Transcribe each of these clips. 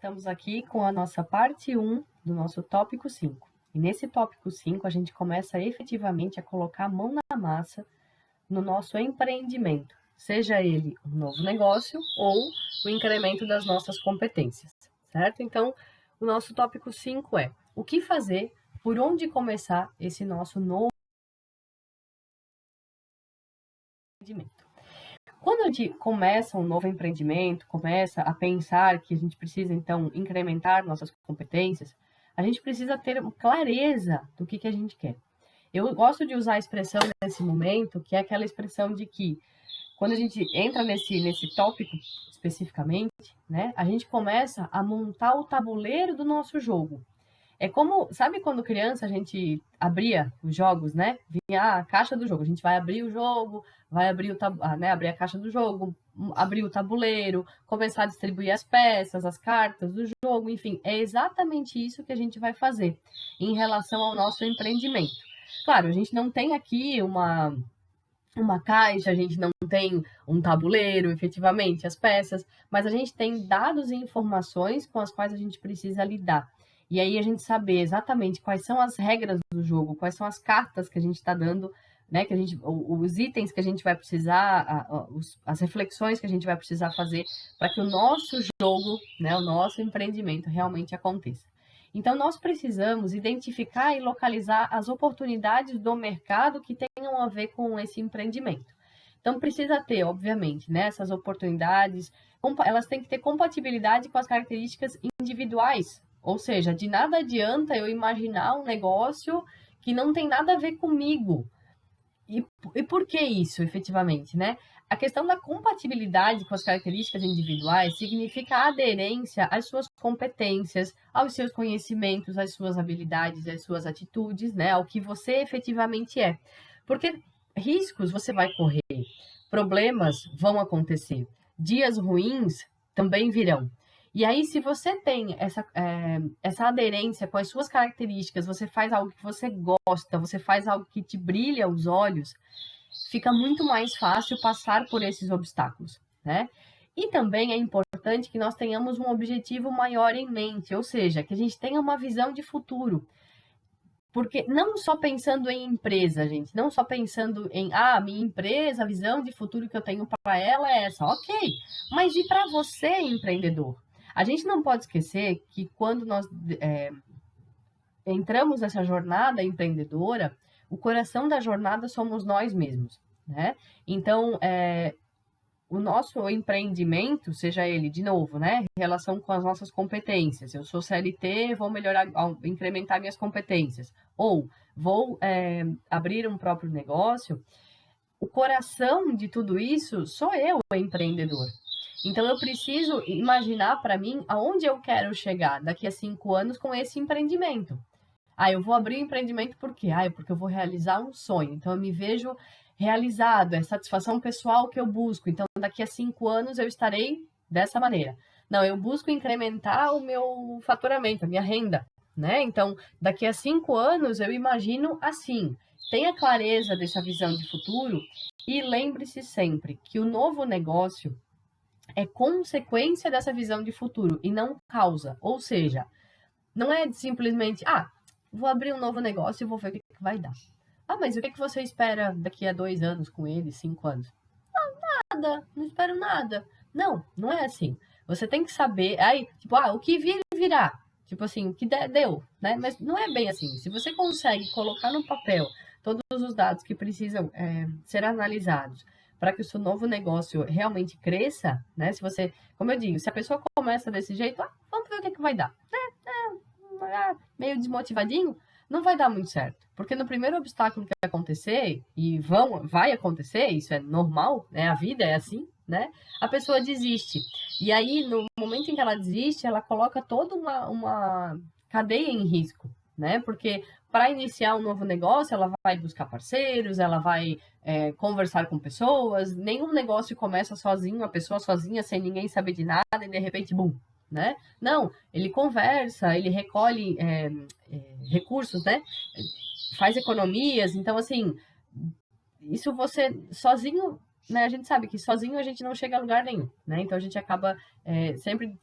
estamos aqui com a nossa parte 1 do nosso tópico 5. E nesse tópico 5, a gente começa efetivamente a colocar a mão na massa no nosso empreendimento, seja ele um novo negócio ou o incremento das nossas competências, certo? Então, o nosso tópico 5 é o que fazer, por onde começar esse nosso novo empreendimento. Quando a gente começa um novo empreendimento, começa a pensar que a gente precisa, então, incrementar nossas competências, a gente precisa ter clareza do que a gente quer. Eu gosto de usar a expressão nesse momento, que é aquela expressão de que, quando a gente entra nesse tópico especificamente, né, a gente começa a montar o tabuleiro do nosso jogo. É como, sabe quando criança a gente abria os jogos, né? Vinha a caixa do jogo. A gente vai abrir o jogo, vai abrir abrir a caixa do jogo, abrir o tabuleiro, começar a distribuir as peças, as cartas do jogo, enfim, é exatamente isso que a gente vai fazer em relação ao nosso empreendimento. Claro, a gente não tem aqui uma caixa, a gente não tem um tabuleiro, efetivamente, as peças, mas a gente tem dados e informações com as quais a gente precisa lidar. E aí a gente saber exatamente quais são as regras do jogo, quais são as cartas que a gente está dando, né? Que os itens que a gente vai precisar, as reflexões que a gente vai precisar fazer para que o nosso jogo, né, o nosso empreendimento realmente aconteça. Então, nós precisamos identificar e localizar as oportunidades do mercado que tenham a ver com esse empreendimento. Então, precisa ter, obviamente, né, essas oportunidades, elas têm que ter compatibilidade com as características individuais. Ou seja, de nada adianta eu imaginar um negócio que não tem nada a ver comigo. E por que isso, efetivamente, né? A questão da compatibilidade com as características individuais significa a aderência às suas competências, aos seus conhecimentos, às suas habilidades, às suas atitudes, né? Ao que você efetivamente é. Porque riscos você vai correr, problemas vão acontecer, dias ruins também virão. E aí, se você tem essa aderência com as suas características, você faz algo que você gosta, você faz algo que te brilha os olhos, fica muito mais fácil passar por esses obstáculos, né? E também é importante que nós tenhamos um objetivo maior em mente, ou seja, que a gente tenha uma visão de futuro. Porque não só pensando em empresa, gente, não só pensando em, minha empresa, a visão de futuro que eu tenho para ela é essa, ok. Mas e para você, empreendedor? A gente não pode esquecer que quando nós entramos nessa jornada empreendedora, o coração da jornada somos nós mesmos, né? Então, o nosso empreendimento, seja ele, de novo, né, em relação com as nossas competências. Eu sou CLT, vou melhorar, incrementar minhas competências. Ou vou abrir um próprio negócio. O coração de tudo isso sou eu, o empreendedor. Então, eu preciso imaginar para mim aonde eu quero chegar daqui a 5 anos com esse empreendimento. Eu vou abrir um empreendimento por quê? Porque eu vou realizar um sonho. Então, eu me vejo realizado, é satisfação pessoal que eu busco. Então, daqui a 5 anos eu estarei dessa maneira. Não, eu busco incrementar o meu faturamento, a minha renda, né? Então, daqui a 5 anos eu imagino assim. Tenha clareza dessa visão de futuro e lembre-se sempre que o novo negócio é consequência dessa visão de futuro e não causa. Ou seja, não é simplesmente, vou abrir um novo negócio e vou ver o que vai dar. Mas o que você espera daqui a 2 anos com ele, 5 anos? Nada, não espero nada. Não, não é assim. Você tem que saber, o que vir, virá. Tipo assim, o que der, deu, né? Mas não é bem assim. Se você consegue colocar no papel todos os dados que precisam ser analisados para que o seu novo negócio realmente cresça, né? Se você, como eu digo, se a pessoa começa desse jeito, vamos ver o que vai dar. Meio desmotivadinho, não vai dar muito certo. Porque no primeiro obstáculo que acontecer, e vai acontecer, isso é normal, né? A vida é assim, né? A pessoa desiste. E aí, no momento em que ela desiste, ela coloca toda uma cadeia em risco, né? Porque para iniciar um novo negócio, ela vai buscar parceiros, ela vai conversar com pessoas. Nenhum negócio começa sozinho, a pessoa sozinha, sem ninguém saber de nada, e de repente, bum, né? Não, ele conversa, ele recolhe recursos, né? Faz economias, então assim, isso você sozinho, né? A gente sabe que sozinho a gente não chega a lugar nenhum, né? Então a gente acaba sempre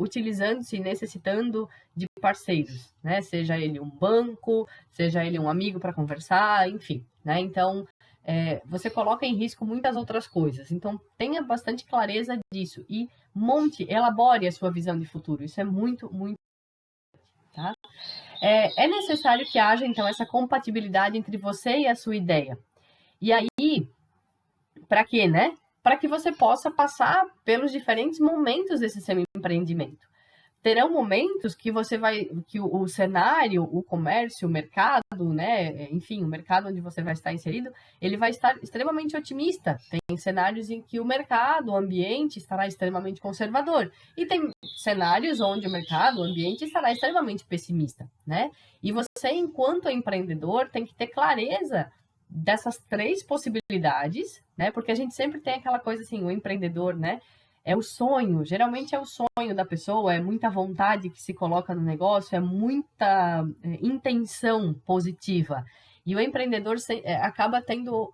utilizando-se e necessitando de parceiros, né? Seja ele um banco, seja ele um amigo para conversar, enfim, né? Então, você coloca em risco muitas outras coisas. Então, tenha bastante clareza disso e elabore a sua visão de futuro. Isso é muito, muito, tá? É necessário que haja, então, essa compatibilidade entre você e a sua ideia. E aí, para quê, né? Para que você possa passar pelos diferentes momentos desse seu empreendimento. Terão momentos que que o cenário, o comércio, o mercado, né? Enfim, o mercado onde você vai estar inserido, ele vai estar extremamente otimista. Tem cenários em que o mercado, o ambiente estará extremamente conservador. E tem cenários onde o mercado, o ambiente estará extremamente pessimista, né? E você, enquanto empreendedor, tem que ter clareza dessas três possibilidades, né? Porque a gente sempre tem aquela coisa assim, o empreendedor, né? É o sonho, geralmente é o sonho da pessoa, é muita vontade que se coloca no negócio, é muita intenção positiva. E o empreendedor acaba tendo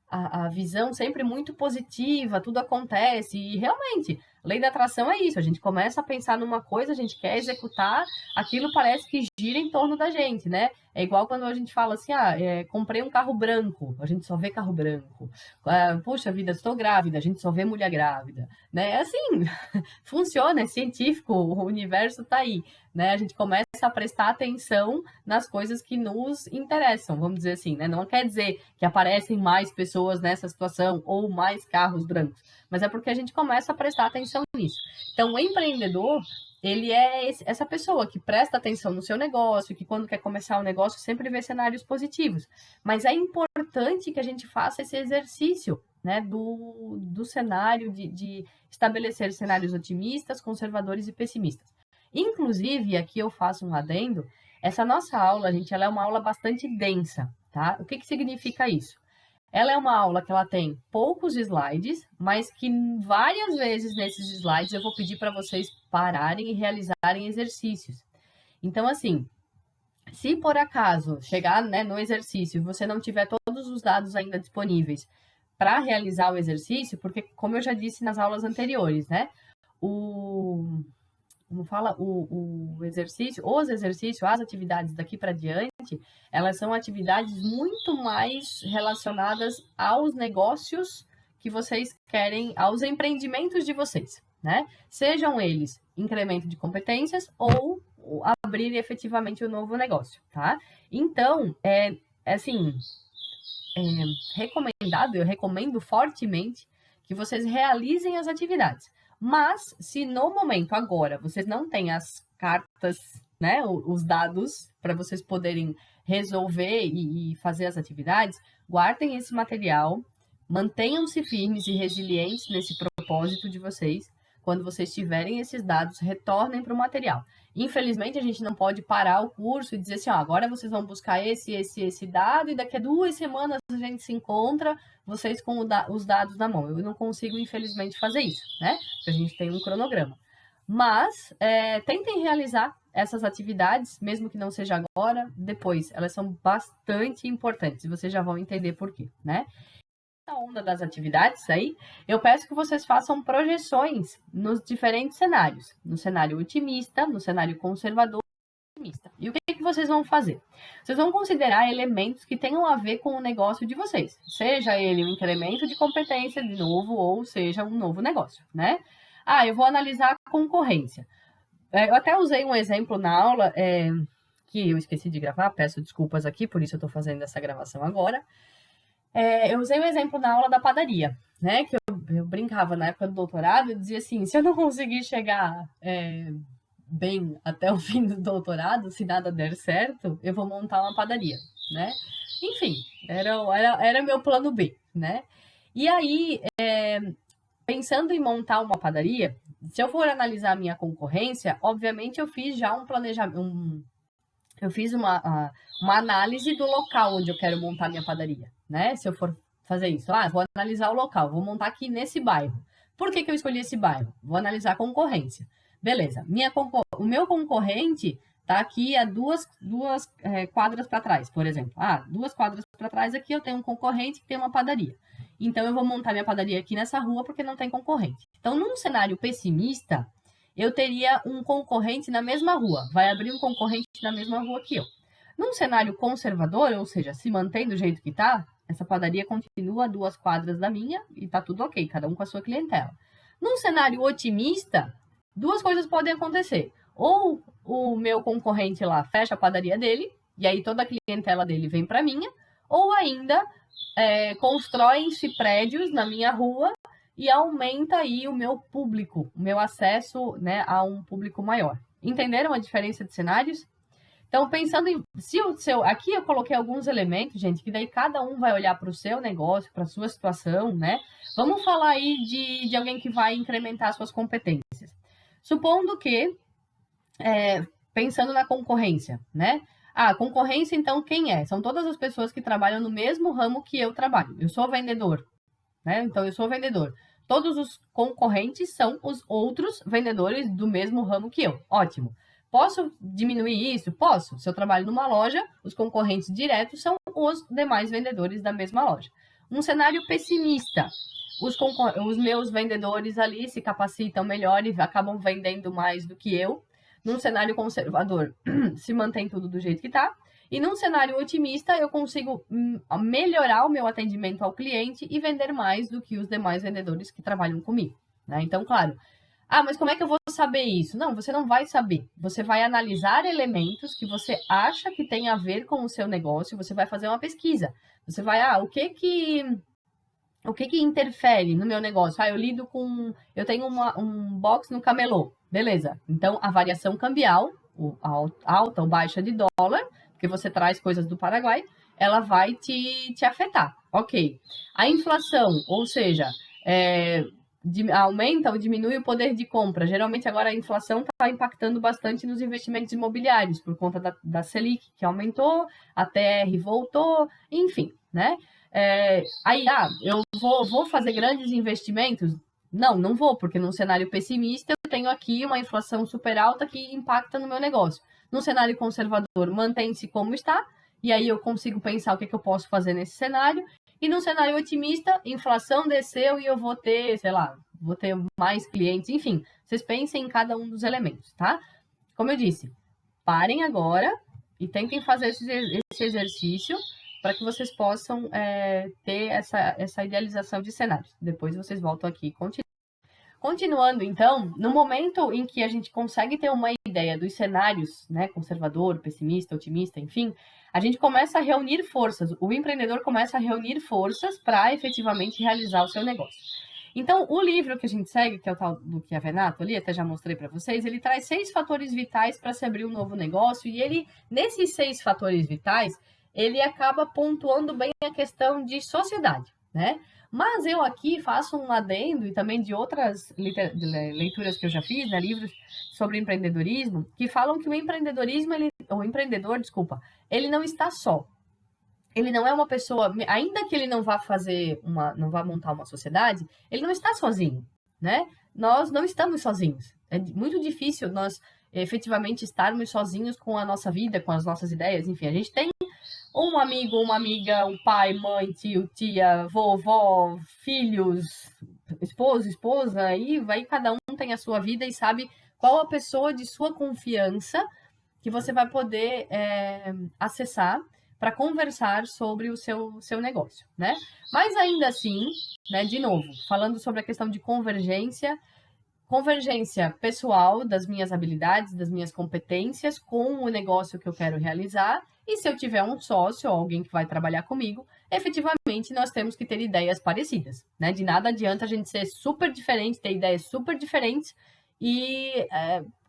a visão sempre muito positiva, tudo acontece, e realmente, lei da atração é isso, a gente começa a pensar numa coisa, a gente quer executar, aquilo parece que gira em torno da gente, né? É igual quando a gente fala assim, comprei um carro branco, a gente só vê carro branco. Puxa vida, estou grávida, a gente só vê mulher grávida, né? É assim, funciona, é científico, o universo tá aí, né? A gente começa a prestar atenção nas coisas que nos interessam, vamos dizer assim, né? Não quer dizer que aparecem mais pessoas nessa situação ou mais carros brancos, mas é porque a gente começa a prestar atenção nisso. Então, o empreendedor, ele é essa pessoa que presta atenção no seu negócio, que quando quer começar o negócio sempre vê cenários positivos. Mas é importante que a gente faça esse exercício, né, do cenário, de estabelecer cenários otimistas, conservadores e pessimistas. Inclusive, aqui eu faço um adendo, essa nossa aula, gente, ela é uma aula bastante densa, tá? O que significa isso? Ela é uma aula que ela tem poucos slides, mas que várias vezes nesses slides eu vou pedir para vocês pararem e realizarem exercícios. Então, assim, se por acaso chegar, né, no exercício e você não tiver todos os dados ainda disponíveis para realizar o exercício, porque, como eu já disse nas aulas anteriores, né, os exercícios, as atividades daqui para diante, elas são atividades muito mais relacionadas aos negócios que vocês querem, aos empreendimentos de vocês, né? Sejam eles incremento de competências ou abrir efetivamente um novo negócio, tá? Então, recomendado, eu recomendo fortemente que vocês realizem as atividades. Mas, se no momento agora vocês não têm as cartas, né, os dados para vocês poderem resolver e fazer as atividades, guardem esse material, mantenham-se firmes e resilientes nesse propósito de vocês. Quando vocês tiverem esses dados, retornem para o material. Infelizmente, a gente não pode parar o curso e dizer assim, agora vocês vão buscar esse dado e daqui a 2 semanas a gente se encontra, vocês com os dados na mão. Eu não consigo, infelizmente, fazer isso, né? Porque a gente tem um cronograma. Mas, tentem realizar essas atividades, mesmo que não seja agora, depois. Elas são bastante importantes e vocês já vão entender por quê, né? Na onda das atividades aí, eu peço que vocês façam projeções nos diferentes cenários. No cenário otimista, no cenário conservador e otimista. E o que vocês vão fazer? Vocês vão considerar elementos que tenham a ver com o negócio de vocês. Seja ele um incremento de competência de novo ou seja um novo negócio, né? Eu vou analisar a concorrência. Eu até usei um exemplo na aula que eu esqueci de gravar, peço desculpas aqui, por isso eu estou fazendo essa gravação agora. Eu usei um exemplo na aula da padaria, né? Que eu brincava na época do doutorado, eu dizia assim, se eu não conseguir chegar bem até o fim do doutorado, se nada der certo, eu vou montar uma padaria, né? Enfim, era meu plano B, né? E aí, pensando em montar uma padaria, se eu for analisar a minha concorrência, obviamente eu fiz já um planejamento, eu fiz uma análise do local onde eu quero montar minha padaria, né? Se eu for fazer isso, vou analisar o local, vou montar aqui nesse bairro. Por que eu escolhi esse bairro? Vou analisar a concorrência. Beleza, o meu concorrente tá aqui a duas quadras para trás, por exemplo. 2 quadras para trás aqui eu tenho um concorrente que tem uma padaria. Então eu vou montar minha padaria aqui nessa rua porque não tem concorrente. Então, num cenário pessimista, eu teria um concorrente na mesma rua. Vai abrir um concorrente na mesma rua que eu. Num cenário conservador, ou seja, se mantém do jeito que está, essa padaria continua a 2 quadras da minha e tá tudo ok, cada um com a sua clientela. Num cenário otimista, 2 coisas podem acontecer. Ou o meu concorrente lá fecha a padaria dele, e aí toda a clientela dele vem para minha, ou ainda constroem-se prédios na minha rua e aumenta aí o meu público, o meu acesso, né, a um público maior. Entenderam a diferença de cenários? Então, pensando em... Aqui eu coloquei alguns elementos, gente, que daí cada um vai olhar para o seu negócio, para a sua situação, né? Vamos falar aí de alguém que vai incrementar suas competências. Supondo que, pensando na concorrência, né? A concorrência, então, quem é? São todas as pessoas que trabalham no mesmo ramo que eu trabalho. Eu sou vendedor, né? Então, eu sou vendedor. Todos os concorrentes são os outros vendedores do mesmo ramo que eu. Ótimo. Posso diminuir isso? Posso. Se eu trabalho numa loja, os concorrentes diretos são os demais vendedores da mesma loja. Um cenário pessimista. Os meus vendedores ali se capacitam melhor e acabam vendendo mais do que eu. Num cenário conservador, se mantém tudo do jeito que está. E num cenário otimista, eu consigo melhorar o meu atendimento ao cliente e vender mais do que os demais vendedores que trabalham comigo, né? Então, claro, mas como é que eu vou saber isso? Não, você não vai saber. Você vai analisar elementos que você acha que tem a ver com o seu negócio, você vai fazer uma pesquisa. Você vai, o que que interfere no meu negócio? Eu tenho um box no camelô. Beleza. Então, a variação cambial, a alta ou baixa de dólar, porque você traz coisas do Paraguai, ela vai te afetar. Ok. A inflação, ou seja, aumenta ou diminui o poder de compra. Geralmente agora a inflação está impactando bastante nos investimentos imobiliários, por conta da Selic, que aumentou, a TR voltou, enfim, né? Eu vou fazer grandes investimentos? Não vou, porque num cenário pessimista eu tenho aqui uma inflação super alta que impacta no meu negócio. Num cenário conservador, mantém-se como está, e aí eu consigo pensar o que eu posso fazer nesse cenário. E num cenário otimista, inflação desceu e eu vou ter, vou ter mais clientes. Enfim, vocês pensem em cada um dos elementos, tá? Como eu disse, parem agora e tentem fazer esse exercício para que vocês possam ter essa idealização de cenários. Depois vocês voltam aqui e continuam. Continuando, então, no momento em que a gente consegue ter uma ideia dos cenários, né, conservador, pessimista, otimista, enfim, a gente começa a reunir forças, o empreendedor começa a reunir forças para efetivamente realizar o seu negócio. Então, o livro que a gente segue, que é o tal do Chiavenato ali, até já mostrei para vocês, ele traz 6 fatores vitais para se abrir um novo negócio, e ele, nesses 6 fatores vitais, ele acaba pontuando bem a questão de sociedade, né? Mas eu aqui faço um adendo, e também de outras leituras que eu já fiz, né, livros sobre empreendedorismo, que falam que o empreendedor, ele não está só. Ele não é uma pessoa, ainda que ele não vá montar uma sociedade, ele não está sozinho, né? Nós não estamos sozinhos. É muito difícil nós efetivamente estarmos sozinhos com a nossa vida, com as nossas ideias, enfim, a gente tem um amigo, uma amiga, um pai, mãe, tio, tia, vovó, filhos, esposo, esposa, aí cada um tem a sua vida e sabe qual a pessoa de sua confiança que você vai poder acessar para conversar sobre o seu negócio, né? Mas ainda assim, né, de novo, falando sobre a questão de convergência pessoal das minhas habilidades, das minhas competências com o negócio que eu quero realizar. E se eu tiver um sócio ou alguém que vai trabalhar comigo, efetivamente nós temos que ter ideias parecidas, né? De nada adianta a gente ser super diferente, ter ideias super diferentes e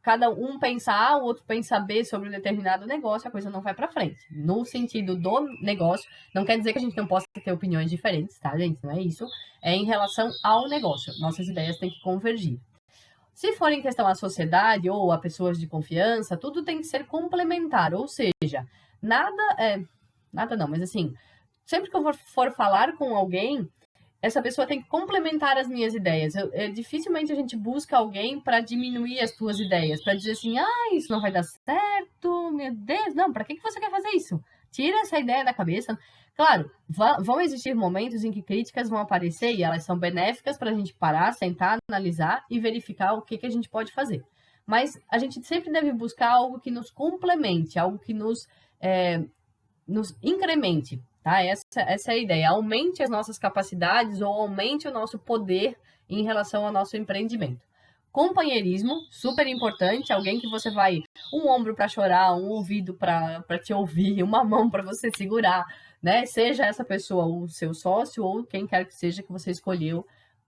cada um pensa A, o outro pensa B sobre um determinado negócio, a coisa não vai para frente. No sentido do negócio, não quer dizer que a gente não possa ter opiniões diferentes, tá, gente? Não é isso. É em relação ao negócio. Nossas ideias têm que convergir. Se for em questão à sociedade ou a pessoas de confiança, tudo tem que ser complementar, ou seja, nada não, mas assim, sempre que eu for falar com alguém, essa pessoa tem que complementar as minhas ideias. Dificilmente a gente busca alguém para diminuir as tuas ideias, para dizer assim, isso não vai dar certo, meu Deus, não, para que você quer fazer isso? Tira essa ideia da cabeça. Claro, vão existir momentos em que críticas vão aparecer e elas são benéficas para a gente parar, sentar, analisar e verificar o que a gente pode fazer. mas a gente sempre deve buscar algo que nos complemente, algo que nos incremente, tá? Essa é a ideia. Aumente as nossas capacidades ou aumente o nosso poder em relação ao nosso empreendimento. Companheirismo, super importante, alguém que você vai, um ombro para chorar, um ouvido para te ouvir, uma mão para você segurar, né? Seja essa pessoa o seu sócio ou quem quer que seja que você escolheu,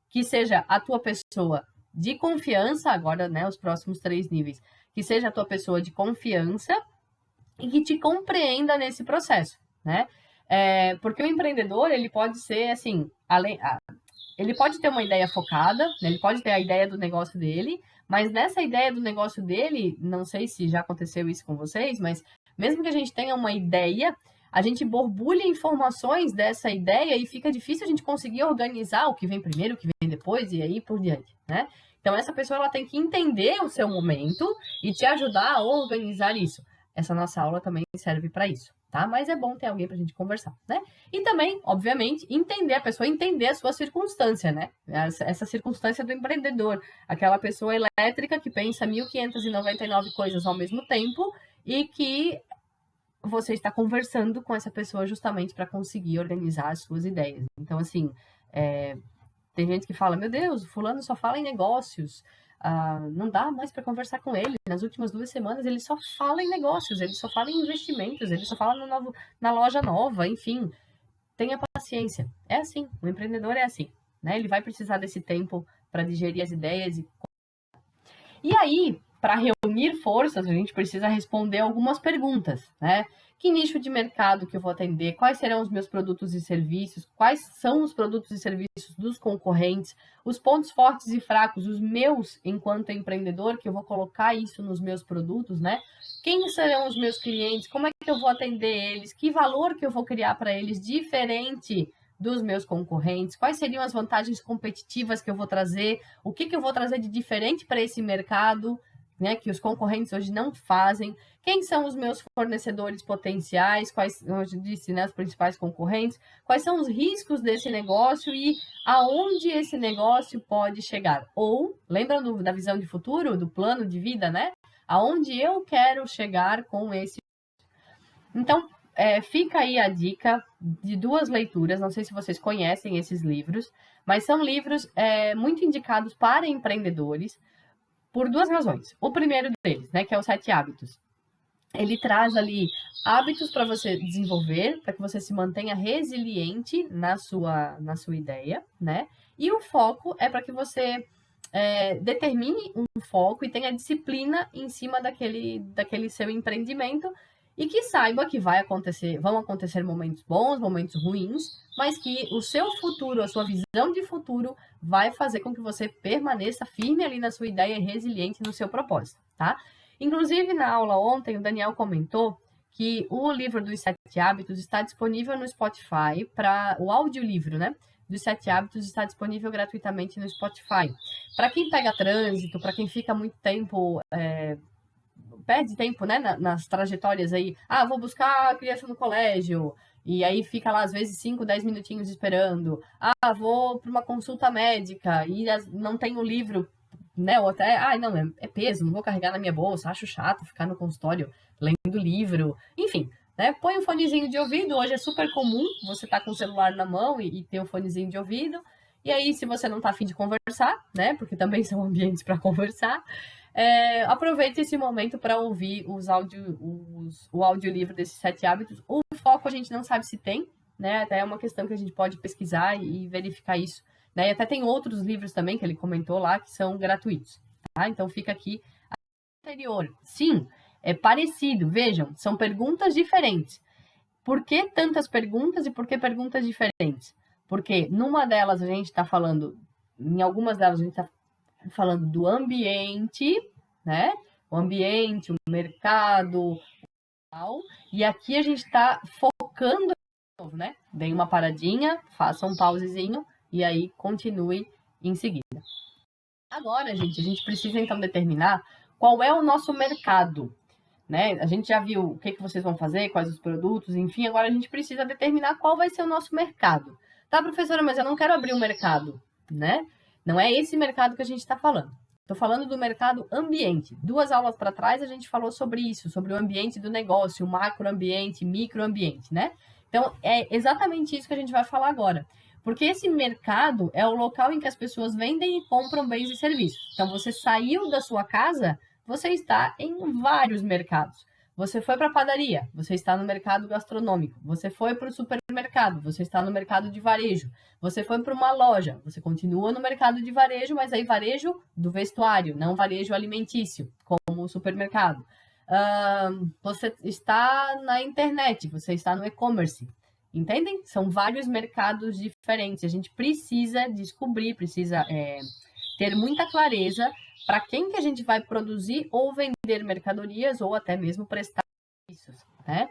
que seja a tua pessoa de confiança, agora, né, os próximos 3 níveis, que seja a tua pessoa de confiança e que te compreenda nesse processo, né? Porque o empreendedor, ele pode ser, assim, ele pode ter uma ideia focada, né? Ele pode ter a ideia do negócio dele, mas nessa ideia do negócio dele, não sei se já aconteceu isso com vocês, mas mesmo que a gente tenha uma ideia, a gente borbulha informações dessa ideia e fica difícil a gente conseguir organizar o que vem primeiro, o que vem depois e aí por diante, né? Então essa pessoa ela tem que entender o seu momento e te ajudar a organizar isso. Essa nossa aula também serve para isso, tá? Mas é bom ter alguém para a gente conversar, né? E também, obviamente, entender a pessoa, entender a sua circunstância, né? Essa circunstância do empreendedor, aquela pessoa elétrica que pensa 1.599 coisas ao mesmo tempo e que você está conversando com essa pessoa justamente para conseguir organizar as suas ideias. Então, assim, tem gente que fala, meu Deus, o fulano só fala em negócios, não dá mais para conversar com ele. Nas últimas 2 semanas ele só fala em negócios, ele só fala em investimentos, ele só fala na loja nova, enfim. Tenha paciência. É assim, o empreendedor é assim, né? Ele vai precisar desse tempo para digerir as ideias. E aí, para reunir forças, a gente precisa responder algumas perguntas, né? Que nicho de mercado que eu vou atender? Quais serão os meus produtos e serviços? Quais são os produtos e serviços dos concorrentes? Os pontos fortes e fracos, os meus enquanto empreendedor, que eu vou colocar isso nos meus produtos, né? Quem serão os meus clientes? Como é que eu vou atender eles? Que valor que eu vou criar para eles diferente dos meus concorrentes? Quais seriam as vantagens competitivas que eu vou trazer? O que eu vou trazer de diferente para esse mercado, né, que os concorrentes hoje não fazem? Quem são os meus fornecedores potenciais? Quais, como eu disse, né, os principais concorrentes? Quais são os riscos desse negócio e aonde esse negócio pode chegar? Ou, lembra da visão de futuro, do plano de vida, né? Aonde eu quero chegar com esse. Então, fica aí a dica de 2 leituras, não sei se vocês conhecem esses livros, mas são livros muito indicados para empreendedores por 2 razões. O primeiro deles, né, que é os 7 hábitos. Ele traz ali hábitos para você desenvolver, para que você se mantenha resiliente na sua ideia, né? E o foco é para que você determine um foco e tenha disciplina em cima daquele seu empreendimento e que saiba que vão acontecer momentos bons, momentos ruins, mas que o seu futuro, a sua visão de futuro vai fazer com que você permaneça firme ali na sua ideia e resiliente no seu propósito, tá? Inclusive, na aula ontem, o Daniel comentou que o livro dos 7 hábitos está disponível no Spotify, o audiolivro, né? Dos 7 hábitos está disponível gratuitamente no Spotify. Para quem pega trânsito, para quem fica muito tempo, perde tempo, né, nas trajetórias aí. Vou buscar a criança no colégio, e aí fica lá, às vezes, 5, 10 minutinhos esperando. Vou para uma consulta médica e não tem o livro, né? Ou até, não, é peso, não vou carregar na minha bolsa, acho chato ficar no consultório lendo livro. Enfim, né? Põe um fonezinho de ouvido, hoje é super comum você estar com o celular na mão e ter um fonezinho de ouvido. E aí, se você não está a fim de conversar, né? Porque também são ambientes para conversar, aproveite esse momento para ouvir o audiolivro desses 7 hábitos. O foco a gente não sabe se tem, né? Até é uma questão que a gente pode pesquisar e verificar isso, né? E até tem outros livros também que ele comentou lá que são gratuitos, tá? Então fica aqui anterior. Sim, é parecido. Vejam, são perguntas diferentes. Por que tantas perguntas e por que perguntas diferentes? Porque numa delas a gente está falando, em algumas delas a gente está falando do ambiente, né? O ambiente, o mercado, tal. E aqui a gente está focando de novo, né? Dê uma paradinha, faça um pausezinho e aí continue em seguida. Agora, gente, a gente precisa então determinar qual é o nosso mercado, né? A gente já viu o que vocês vão fazer, quais os produtos, enfim, agora a gente precisa determinar qual vai ser o nosso mercado. Tá, professora, mas eu não quero abrir um mercado, né? Não é esse mercado que a gente está falando. Estou falando do mercado ambiente. 2 aulas para trás a gente falou sobre isso, sobre o ambiente do negócio, o macroambiente, microambiente, né? Então, é exatamente isso que a gente vai falar agora. Porque esse mercado é o local em que as pessoas vendem e compram bens e serviços. Então, você saiu da sua casa, você está em vários mercados. Você foi para a padaria, você está no mercado gastronômico. Você foi para o supermercado, você está no mercado de varejo. Você foi para uma loja, você continua no mercado de varejo, mas aí varejo do vestuário, não varejo alimentício, como o supermercado. Você está na internet, você está no e-commerce. Entendem? São vários mercados diferentes. A gente precisa descobrir, precisa ter muita clareza para quem que a gente vai produzir ou vender mercadorias ou até mesmo prestar serviços, né?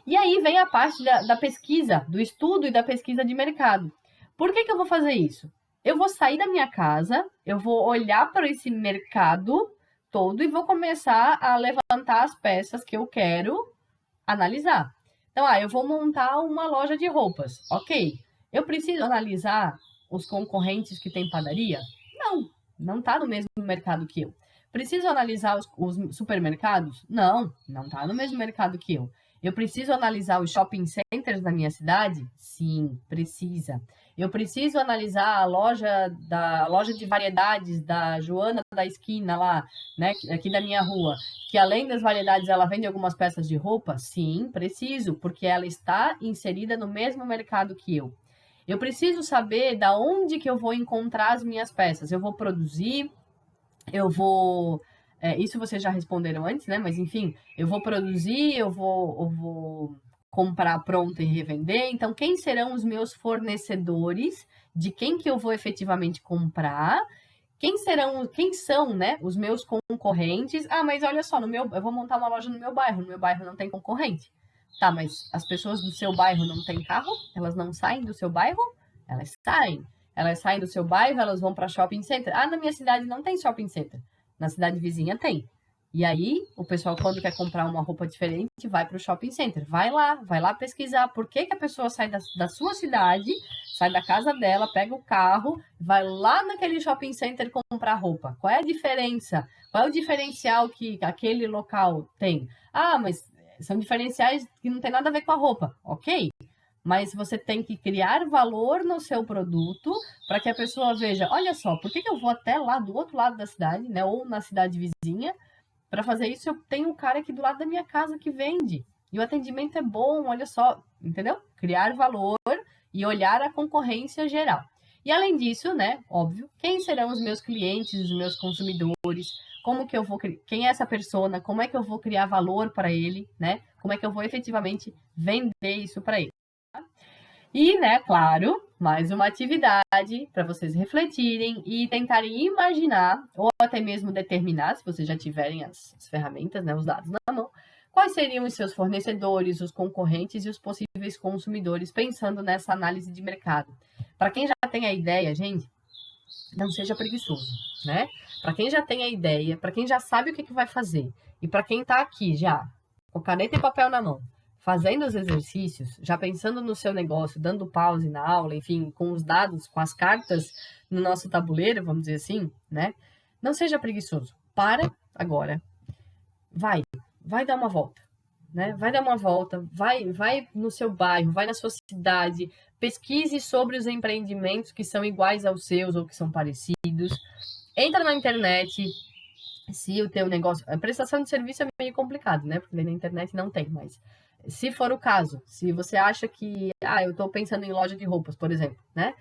E aí vem a parte da pesquisa, do estudo e da pesquisa de mercado. Por que eu vou fazer isso? Eu vou sair da minha casa, eu vou olhar para esse mercado todo e vou começar a levantar as peças que eu quero analisar. Então, eu vou montar uma loja de roupas. Ok. Eu preciso analisar os concorrentes que tem padaria? Não está no mesmo mercado que eu. Preciso analisar os supermercados? Não está no mesmo mercado que eu. Eu preciso analisar os shopping centers da minha cidade? Sim, precisa. Eu preciso analisar a loja de variedades da Joana da esquina lá, né, aqui da minha rua, que além das variedades ela vende algumas peças de roupa? Sim, preciso, porque ela está inserida no mesmo mercado que eu. Eu preciso saber da onde que eu vou encontrar as minhas peças. Eu vou produzir, eu vou... isso vocês já responderam antes, né? Mas enfim, eu vou produzir, eu vou comprar pronto e revender. Então, quem serão os meus fornecedores? De quem que eu vou efetivamente comprar? Quem são, né, os meus concorrentes? Mas olha só, eu vou montar uma loja no meu bairro não tem concorrente. Tá, mas as pessoas do seu bairro não têm carro? Elas não saem do seu bairro? Elas saem. Elas saem do seu bairro, elas vão para shopping center. Na minha cidade não tem shopping center. Na cidade vizinha tem. E aí, o pessoal, quando quer comprar uma roupa diferente, vai para o shopping center. Vai lá pesquisar por que a pessoa sai da sua cidade, sai da casa dela, pega o carro, vai lá naquele shopping center comprar roupa. Qual é a diferença? Qual é o diferencial que aquele local tem? Mas são diferenciais que não tem nada a ver com a roupa. Ok, mas você tem que criar valor no seu produto para que a pessoa veja, olha só, por que eu vou até lá do outro lado da cidade, né, ou na cidade vizinha, para fazer isso eu tenho um cara aqui do lado da minha casa que vende. E o atendimento é bom, olha só, entendeu? Criar valor e olhar a concorrência geral. E além disso, né, óbvio, quem serão os meus clientes, os meus consumidores, quem é essa persona, como é que eu vou criar valor para ele, né? Como é que eu vou efetivamente vender isso para ele. E, né, claro, mais uma atividade para vocês refletirem e tentarem imaginar, ou até mesmo determinar, se vocês já tiverem as ferramentas, né, os dados na mão, quais seriam os seus fornecedores, os concorrentes e os possíveis consumidores, pensando nessa análise de mercado. Para quem já tem a ideia, gente, não seja preguiçoso, né? Para quem já tem a ideia, para quem já sabe o que vai fazer, e para quem está aqui já, com caneta e papel na mão, fazendo os exercícios, já pensando no seu negócio, dando pause na aula, enfim, com os dados, com as cartas no nosso tabuleiro, vamos dizer assim, né? Não seja preguiçoso. Para agora. Vai dar uma volta, né? Vai dar uma volta, vai no seu bairro, vai na sua cidade, pesquise sobre os empreendimentos que são iguais aos seus ou que são parecidos. Entra na internet, se o teu negócio... A prestação de serviço é meio complicado, né? Porque na internet não tem, mas... Se for o caso, se você acha que... eu estou pensando em loja de roupas, por exemplo, né?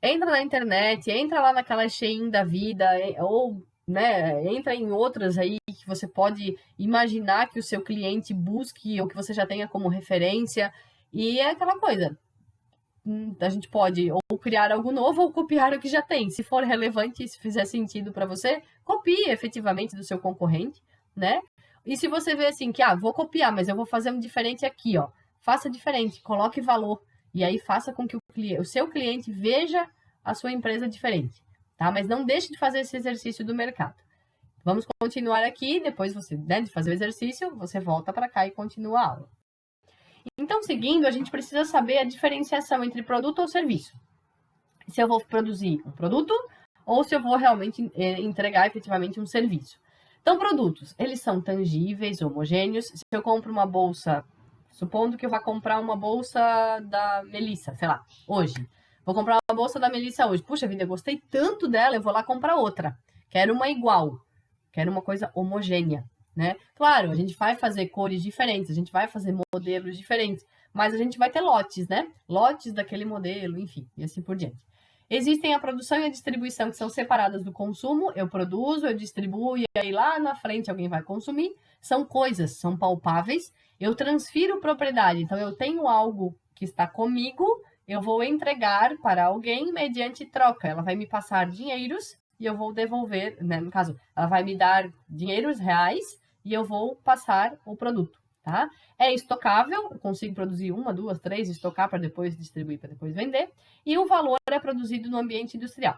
Entra na internet, entra lá naquela Shein da vida, ou, né, entra em outras aí que você pode imaginar que o seu cliente busque ou que você já tenha como referência. E é aquela coisa. A gente pode ou criar algo novo ou copiar o que já tem. Se for relevante e se fizer sentido para você, copie efetivamente do seu concorrente, né? E se você vê assim que, vou copiar, mas eu vou fazer um diferente aqui, ó. Faça diferente, coloque valor. E aí faça com que o seu cliente veja a sua empresa diferente, tá? Mas não deixe de fazer esse exercício do mercado. Vamos continuar aqui, depois você, né, de fazer o exercício, você volta para cá e continua a aula. Então, seguindo, a gente precisa saber a diferenciação entre produto ou serviço. Se eu vou produzir um produto ou se eu vou realmente entregar efetivamente um serviço. Então, produtos, eles são tangíveis, homogêneos. Se eu compro uma bolsa, supondo que eu vá comprar uma bolsa da Melissa, sei lá, hoje. Vou comprar uma bolsa da Melissa hoje. Puxa vida, eu gostei tanto dela, eu vou lá comprar outra. Quero uma igual. Quero uma coisa homogênea, né? Claro, a gente vai fazer cores diferentes, a gente vai fazer modelos diferentes, mas a gente vai ter lotes, né? Lotes daquele modelo, enfim, e assim por diante. Existem a produção e a distribuição que são separadas do consumo. Eu produzo, eu distribuo e aí lá na frente alguém vai consumir. São coisas, são palpáveis. Eu transfiro propriedade. Então eu tenho algo que está comigo, eu vou entregar para alguém mediante troca. Ela vai me passar dinheiros e eu vou devolver, né? No caso, ela vai me dar dinheiros reais e eu vou passar o produto, tá? É estocável, eu consigo produzir uma, duas, três, estocar para depois distribuir, para depois vender. E o valor é produzido no ambiente industrial.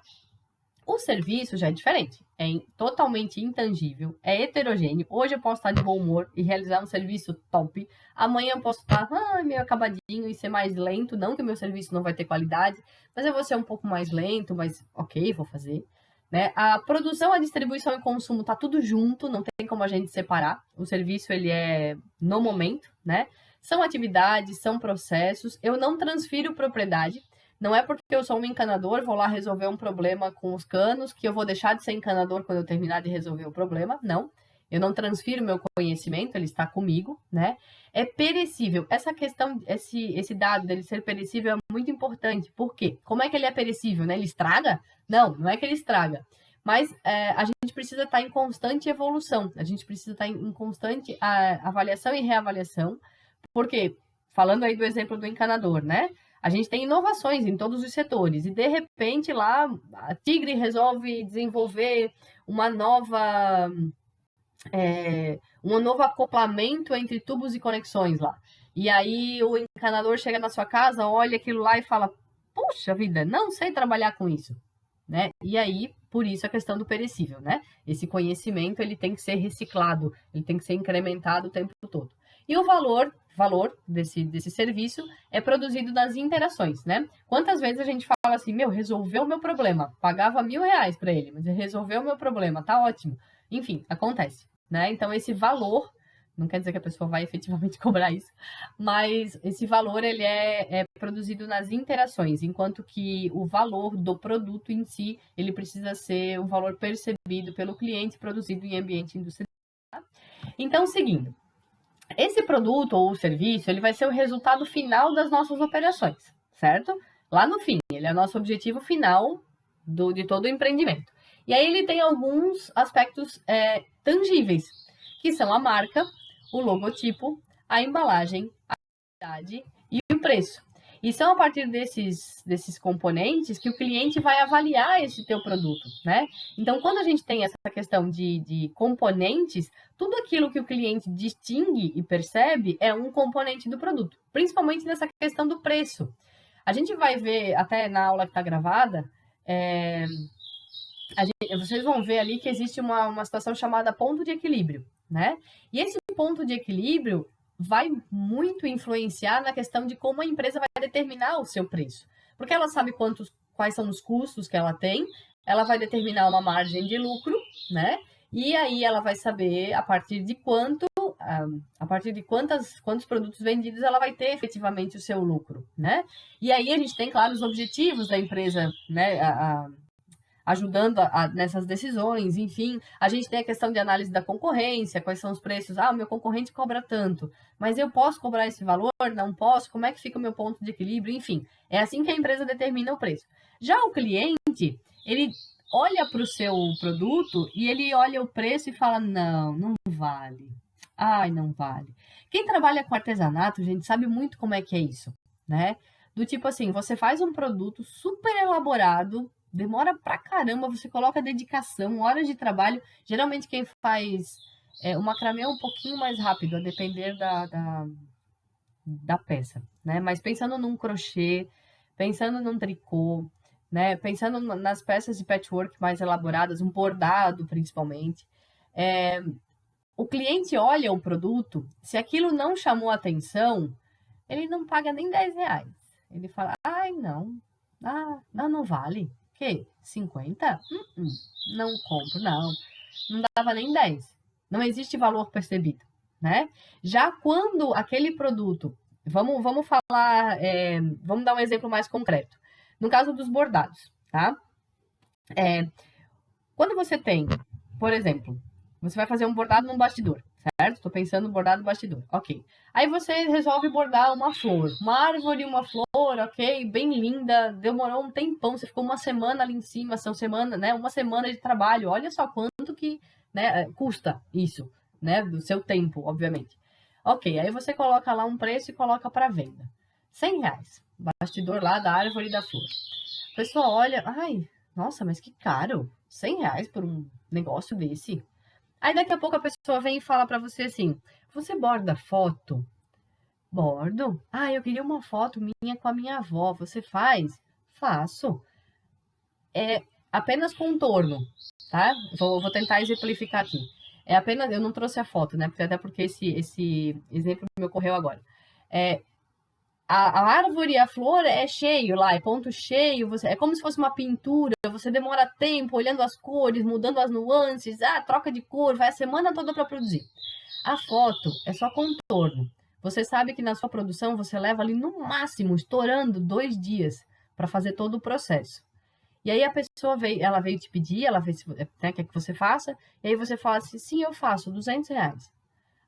O serviço já é diferente, é totalmente intangível, é heterogêneo. Hoje eu posso estar de bom humor e realizar um serviço top. Amanhã eu posso estar meio acabadinho e ser mais lento. Não que o meu serviço não vai ter qualidade, mas eu vou ser um pouco mais lento, mas ok, vou fazer. Né? A produção, a distribuição e consumo tá tudo junto, não tem como a gente separar. O serviço ele é no momento, né? São atividades, são processos. Eu não transfiro propriedade. Não é porque eu sou um encanador, vou lá resolver um problema com os canos, que eu vou deixar de ser encanador quando eu terminar de resolver o problema. Não. Eu não transfiro meu conhecimento, ele está comigo, né? É perecível. Essa questão, esse dado dele ser perecível é muito importante. Por quê? Como é que ele é perecível, né? Ele estraga? Não, não é que ele estraga. Mas a gente precisa estar em constante evolução. A gente precisa estar em constante avaliação e reavaliação. Porque, falando aí do exemplo do encanador, né? A gente tem inovações em todos os setores. E, de repente, lá, a Tigre resolve desenvolver uma nova... um novo acoplamento entre tubos e conexões lá. E aí o encanador chega na sua casa, olha aquilo lá e fala, poxa vida, não sei trabalhar com isso, né? E aí, por isso a questão do perecível, né? Esse conhecimento, ele tem que ser reciclado, ele tem que ser incrementado o tempo todo. E o valor desse serviço é produzido das interações, né? Quantas vezes a gente fala assim, resolveu o meu problema, pagava R$1.000 para ele, mas ele resolveu o meu problema, tá ótimo. Enfim, acontece. Né? Então, esse valor, não quer dizer que a pessoa vai efetivamente cobrar isso, mas esse valor ele é produzido nas interações, enquanto que o valor do produto em si, ele precisa ser um valor percebido pelo cliente, produzido em ambiente industrial. Então, seguindo, esse produto ou serviço, ele vai ser o resultado final das nossas operações, certo? Lá no fim, ele é o nosso objetivo final de todo o empreendimento. E aí ele tem alguns aspectos tangíveis, que são a marca, o logotipo, a embalagem, a qualidade e o preço. E são a partir desses componentes que o cliente vai avaliar esse teu produto, né? Então, quando a gente tem essa questão de componentes, tudo aquilo que o cliente distingue e percebe é um componente do produto, principalmente nessa questão do preço. A gente vai ver, até na aula que está gravada, vocês vão ver ali que existe uma situação chamada ponto de equilíbrio, né? E esse ponto de equilíbrio vai muito influenciar na questão de como a empresa vai determinar o seu preço. Porque ela sabe quais são os custos que ela tem, ela vai determinar uma margem de lucro, né? E aí ela vai saber a partir de quantos produtos vendidos ela vai ter efetivamente o seu lucro, né? E aí a gente tem, claro, os objetivos da empresa, né? Ajudando nessas decisões, enfim. A gente tem a questão de análise da concorrência, quais são os preços. O meu concorrente cobra tanto, mas eu posso cobrar esse valor? Não posso? Como é que fica o meu ponto de equilíbrio? Enfim, é assim que a empresa determina o preço. Já o cliente, ele olha para o seu produto e ele olha o preço e fala, não vale. Ai, não vale. Quem trabalha com artesanato, gente, sabe muito como é que é isso, né? Do tipo assim, você faz um produto super elaborado, demora pra caramba, você coloca dedicação, horas de trabalho. Geralmente quem faz o macramê é um pouquinho mais rápido, a depender da peça, né? Mas pensando num crochê, pensando num tricô, né? Pensando nas peças de patchwork mais elaboradas, um bordado principalmente. O cliente olha o produto, se aquilo não chamou atenção, ele não paga nem R$10. Ele fala, ai, não vale. Que? 50? Não compro, não. Não dava nem 10. Não existe valor percebido, né? Já quando aquele produto, vamos falar, vamos dar um exemplo mais concreto. No caso dos bordados, tá? Quando você tem, por exemplo, você vai fazer um bordado num bastidor, certo? Estou pensando no bordado no bastidor, ok. Aí você resolve bordar uma flor, uma árvore, uma flor, ok, bem linda, demorou um tempão, você ficou uma semana ali em cima, são semana, né? Uma semana de trabalho, olha só quanto que, né, custa isso, né? Do seu tempo, obviamente. Ok, aí você coloca lá um preço e coloca para venda. R$ 100, bastidor lá da árvore e da flor. A pessoa olha, ai, nossa, mas que caro, R$ 100 por um negócio desse. Aí daqui a pouco a pessoa vem e fala pra você assim, você borda foto? Bordo. Ah, eu queria uma foto minha com a minha avó, você faz? Faço. É apenas contorno, tá? Vou tentar exemplificar aqui. É apenas, eu não trouxe a foto, né? Até porque esse exemplo me ocorreu agora. A árvore e a flor é cheio lá, é ponto cheio, é como se fosse uma pintura, você demora tempo olhando as cores, mudando as nuances, troca de cor, vai a semana toda para produzir. A foto é só contorno. Você sabe que na sua produção você leva ali no máximo, estourando 2 dias para fazer todo o processo. E aí a pessoa ela veio te pedir, ela veio, né, quer que você faça, e aí você fala assim, sim, eu faço, R$ 200.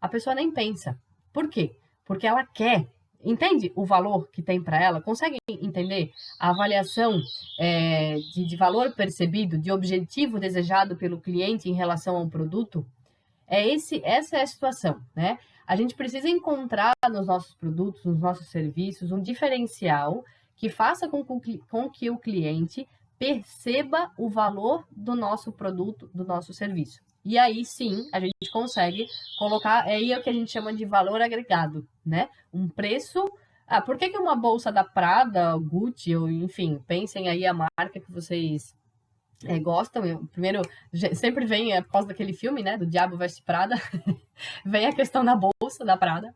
A pessoa nem pensa. Por quê? Porque ela quer. Entende o valor que tem para ela? Consegue entender a avaliação de valor percebido, de objetivo desejado pelo cliente em relação ao produto? Essa é a situação, né? A gente precisa encontrar nos nossos produtos, nos nossos serviços, um diferencial que faça com que o cliente perceba o valor do nosso produto, do nosso serviço. E aí sim, a gente consegue colocar, aí é o que a gente chama de valor agregado, né? Um preço. Por que uma bolsa da Prada, Gucci, ou enfim, pensem aí a marca que vocês gostam? Primeiro, sempre vem, por causa daquele filme, né? Do Diabo Veste Prada, vem a questão da bolsa da Prada.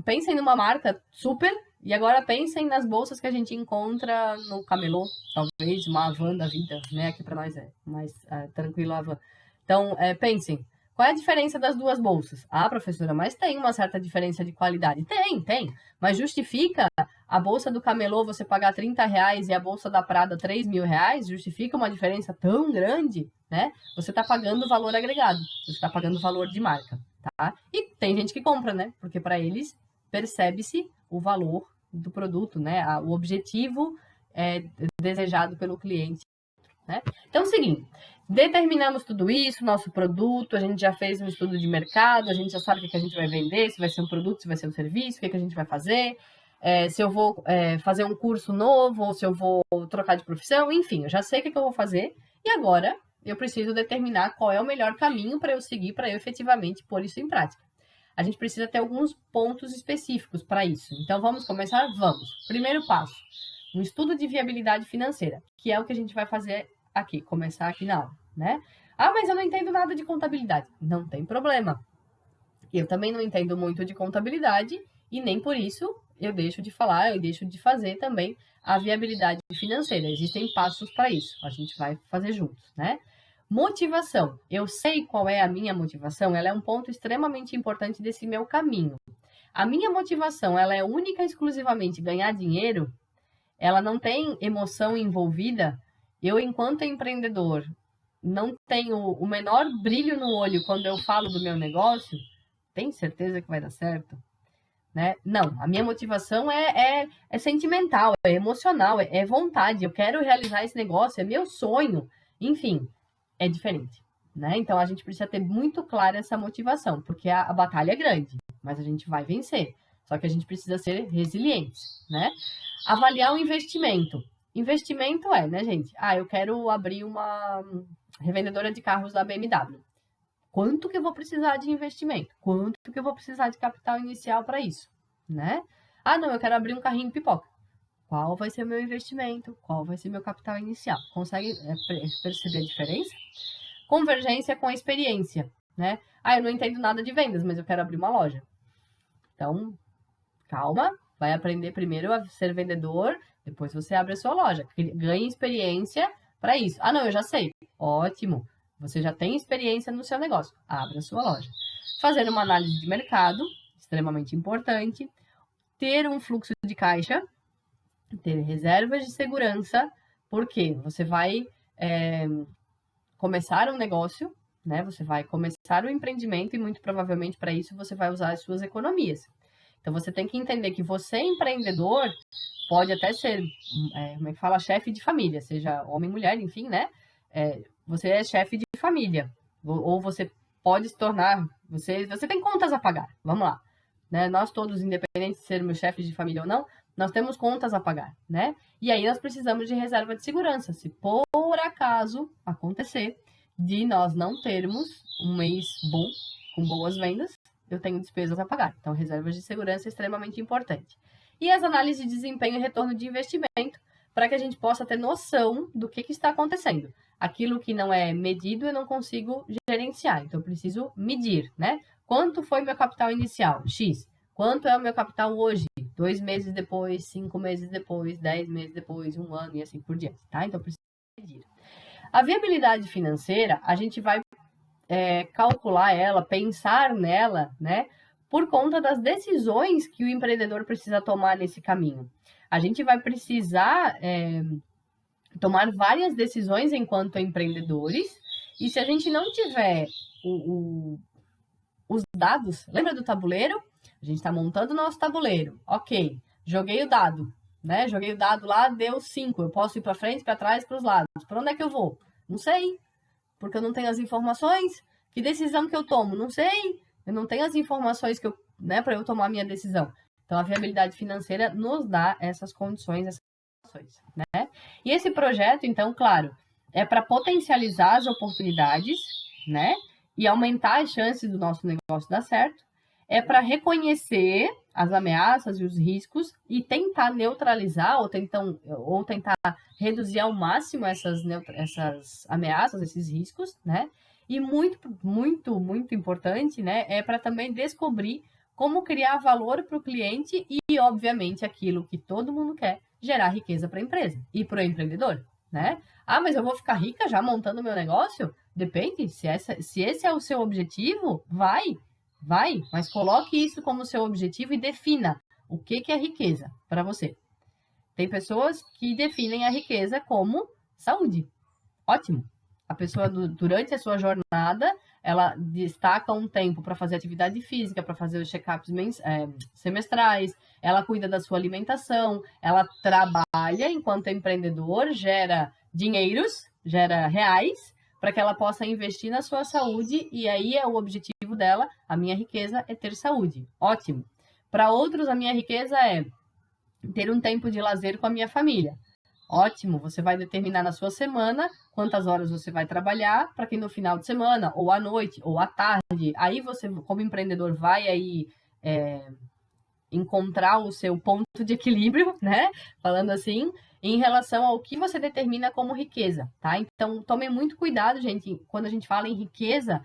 Pensem numa marca super, e agora pensem nas bolsas que a gente encontra no camelô, talvez uma Havan da vida, né? Aqui para nós é mais tranquilo a Havan. Então, pensem, qual é a diferença das duas bolsas? Professora, mas tem uma certa diferença de qualidade. Tem. Mas justifica a bolsa do camelô você pagar R$ 30 e a bolsa da Prada R$ 3.000? Justifica uma diferença tão grande, né? Você está pagando valor agregado, você está pagando valor de marca, tá? E tem gente que compra, né? Porque para eles percebe-se o valor do produto, né? O objetivo desejado pelo cliente, né? Então, é o seguinte, determinamos tudo isso, nosso produto, a gente já fez um estudo de mercado, a gente já sabe o que a gente vai vender, se vai ser um produto, se vai ser um serviço, o que a gente vai fazer, se eu vou fazer um curso novo, ou se eu vou trocar de profissão, enfim, eu já sei o que eu vou fazer, e agora eu preciso determinar qual é o melhor caminho para eu seguir, para eu efetivamente pôr isso em prática. A gente precisa ter alguns pontos específicos para isso. Então, vamos começar? Vamos. Primeiro passo, um estudo de viabilidade financeira, que é o que a gente vai fazer aqui, começar aqui na aula, né? Mas eu não entendo nada de contabilidade. Não tem problema. Eu também não entendo muito de contabilidade e nem por isso eu deixo de falar, eu deixo de fazer também a viabilidade financeira. Existem passos para isso. A gente vai fazer juntos, né? Motivação. Eu sei qual é a minha motivação, ela é um ponto extremamente importante desse meu caminho. A minha motivação, ela é única e exclusivamente ganhar dinheiro, ela não tem emoção envolvida. Eu, enquanto empreendedor, não tenho o menor brilho no olho quando eu falo do meu negócio, tem certeza que vai dar certo? Né? Não, a minha motivação é sentimental, é emocional, é vontade. Eu quero realizar esse negócio, é meu sonho. Enfim, é diferente, né? Então a gente precisa ter muito clara essa motivação, porque a batalha é grande, mas a gente vai vencer. Só que a gente precisa ser resiliente, né? Avaliar o investimento. Investimento né, gente? Eu quero abrir uma revendedora de carros da BMW. Quanto que eu vou precisar de investimento? Quanto que eu vou precisar de capital inicial para isso, né? Não, eu quero abrir um carrinho de pipoca. Qual vai ser o meu investimento? Qual vai ser meu capital inicial? Consegue perceber a diferença? Convergência com a experiência, né? Eu não entendo nada de vendas, mas eu quero abrir uma loja. Então, calma, vai aprender primeiro a ser vendedor, depois você abre a sua loja. Ganhe experiência para isso. Ah, não, eu já sei. Ótimo. Você já tem experiência no seu negócio. Abra a sua loja. Fazer uma análise de mercado, extremamente importante. Ter um fluxo de caixa, ter reservas de segurança, porque você vai começar um negócio, né? Você vai começar o empreendimento e muito provavelmente para isso você vai usar as suas economias. Então você tem que entender que você empreendedor pode até ser, como é que fala, chefe de família, seja homem, mulher, enfim, né? Você é chefe de família, ou você pode se tornar, você tem contas a pagar, vamos lá. Né? Nós todos, independente de sermos chefes de família ou não, nós temos contas a pagar, né? E aí nós precisamos de reserva de segurança. Se por acaso acontecer de nós não termos um mês bom, com boas vendas, eu tenho despesas a pagar. Então, reservas de segurança é extremamente importante. E as análises de desempenho e retorno de investimento, para que a gente possa ter noção do que está acontecendo. Aquilo que não é medido, eu não consigo gerenciar. Então, eu preciso medir, né? Quanto foi meu capital inicial? X. Quanto é o meu capital hoje? 2 meses depois, 5 meses depois, 10 meses depois, 1 ano e assim por diante, tá? Então, precisa medir. A viabilidade financeira, a gente vai calcular ela, pensar nela, né? Por conta das decisões que o empreendedor precisa tomar nesse caminho. A gente vai precisar tomar várias decisões enquanto empreendedores, e se a gente não tiver os dados, lembra do tabuleiro? A gente está montando o nosso tabuleiro. Ok, joguei o dado, né? Joguei o dado lá, deu 5. Eu posso ir para frente, para trás, para os lados. Para onde é que eu vou? Não sei, porque eu não tenho as informações. Que decisão que eu tomo? Não sei. Eu não tenho as informações para eu tomar a minha decisão. Então, a viabilidade financeira nos dá essas condições, essas informações, né? E esse projeto, então, claro, é para potencializar as oportunidades, né? E aumentar as chances do nosso negócio dar certo. É para reconhecer as ameaças e os riscos e tentar neutralizar ou tentar reduzir ao máximo essas ameaças, esses riscos, né? E muito, muito, muito importante, né? É para também descobrir como criar valor para o cliente e, obviamente, aquilo que todo mundo quer, gerar riqueza para a empresa e para o empreendedor, né? Ah, mas eu vou ficar rica já montando meu negócio? Depende, se esse é o seu objetivo, vai, mas coloque isso como seu objetivo e defina o que é riqueza para você. Tem pessoas que definem a riqueza como saúde. Ótimo. A pessoa, durante a sua jornada, ela destaca um tempo para fazer atividade física, para fazer os check-ups semestrais, ela cuida da sua alimentação, ela trabalha enquanto empreendedor, gera dinheiros, gera reais, para que ela possa investir na sua saúde, e aí é o objetivo dela, a minha riqueza é ter saúde. Ótimo. Para outros, a minha riqueza é ter um tempo de lazer com a minha família. Ótimo, você vai determinar na sua semana quantas horas você vai trabalhar para que no final de semana, ou à noite, ou à tarde, aí você, como empreendedor, vai aí encontrar o seu ponto de equilíbrio, né? Falando assim, em relação ao que você determina como riqueza, tá? Então, tomem muito cuidado, gente, quando a gente fala em riqueza,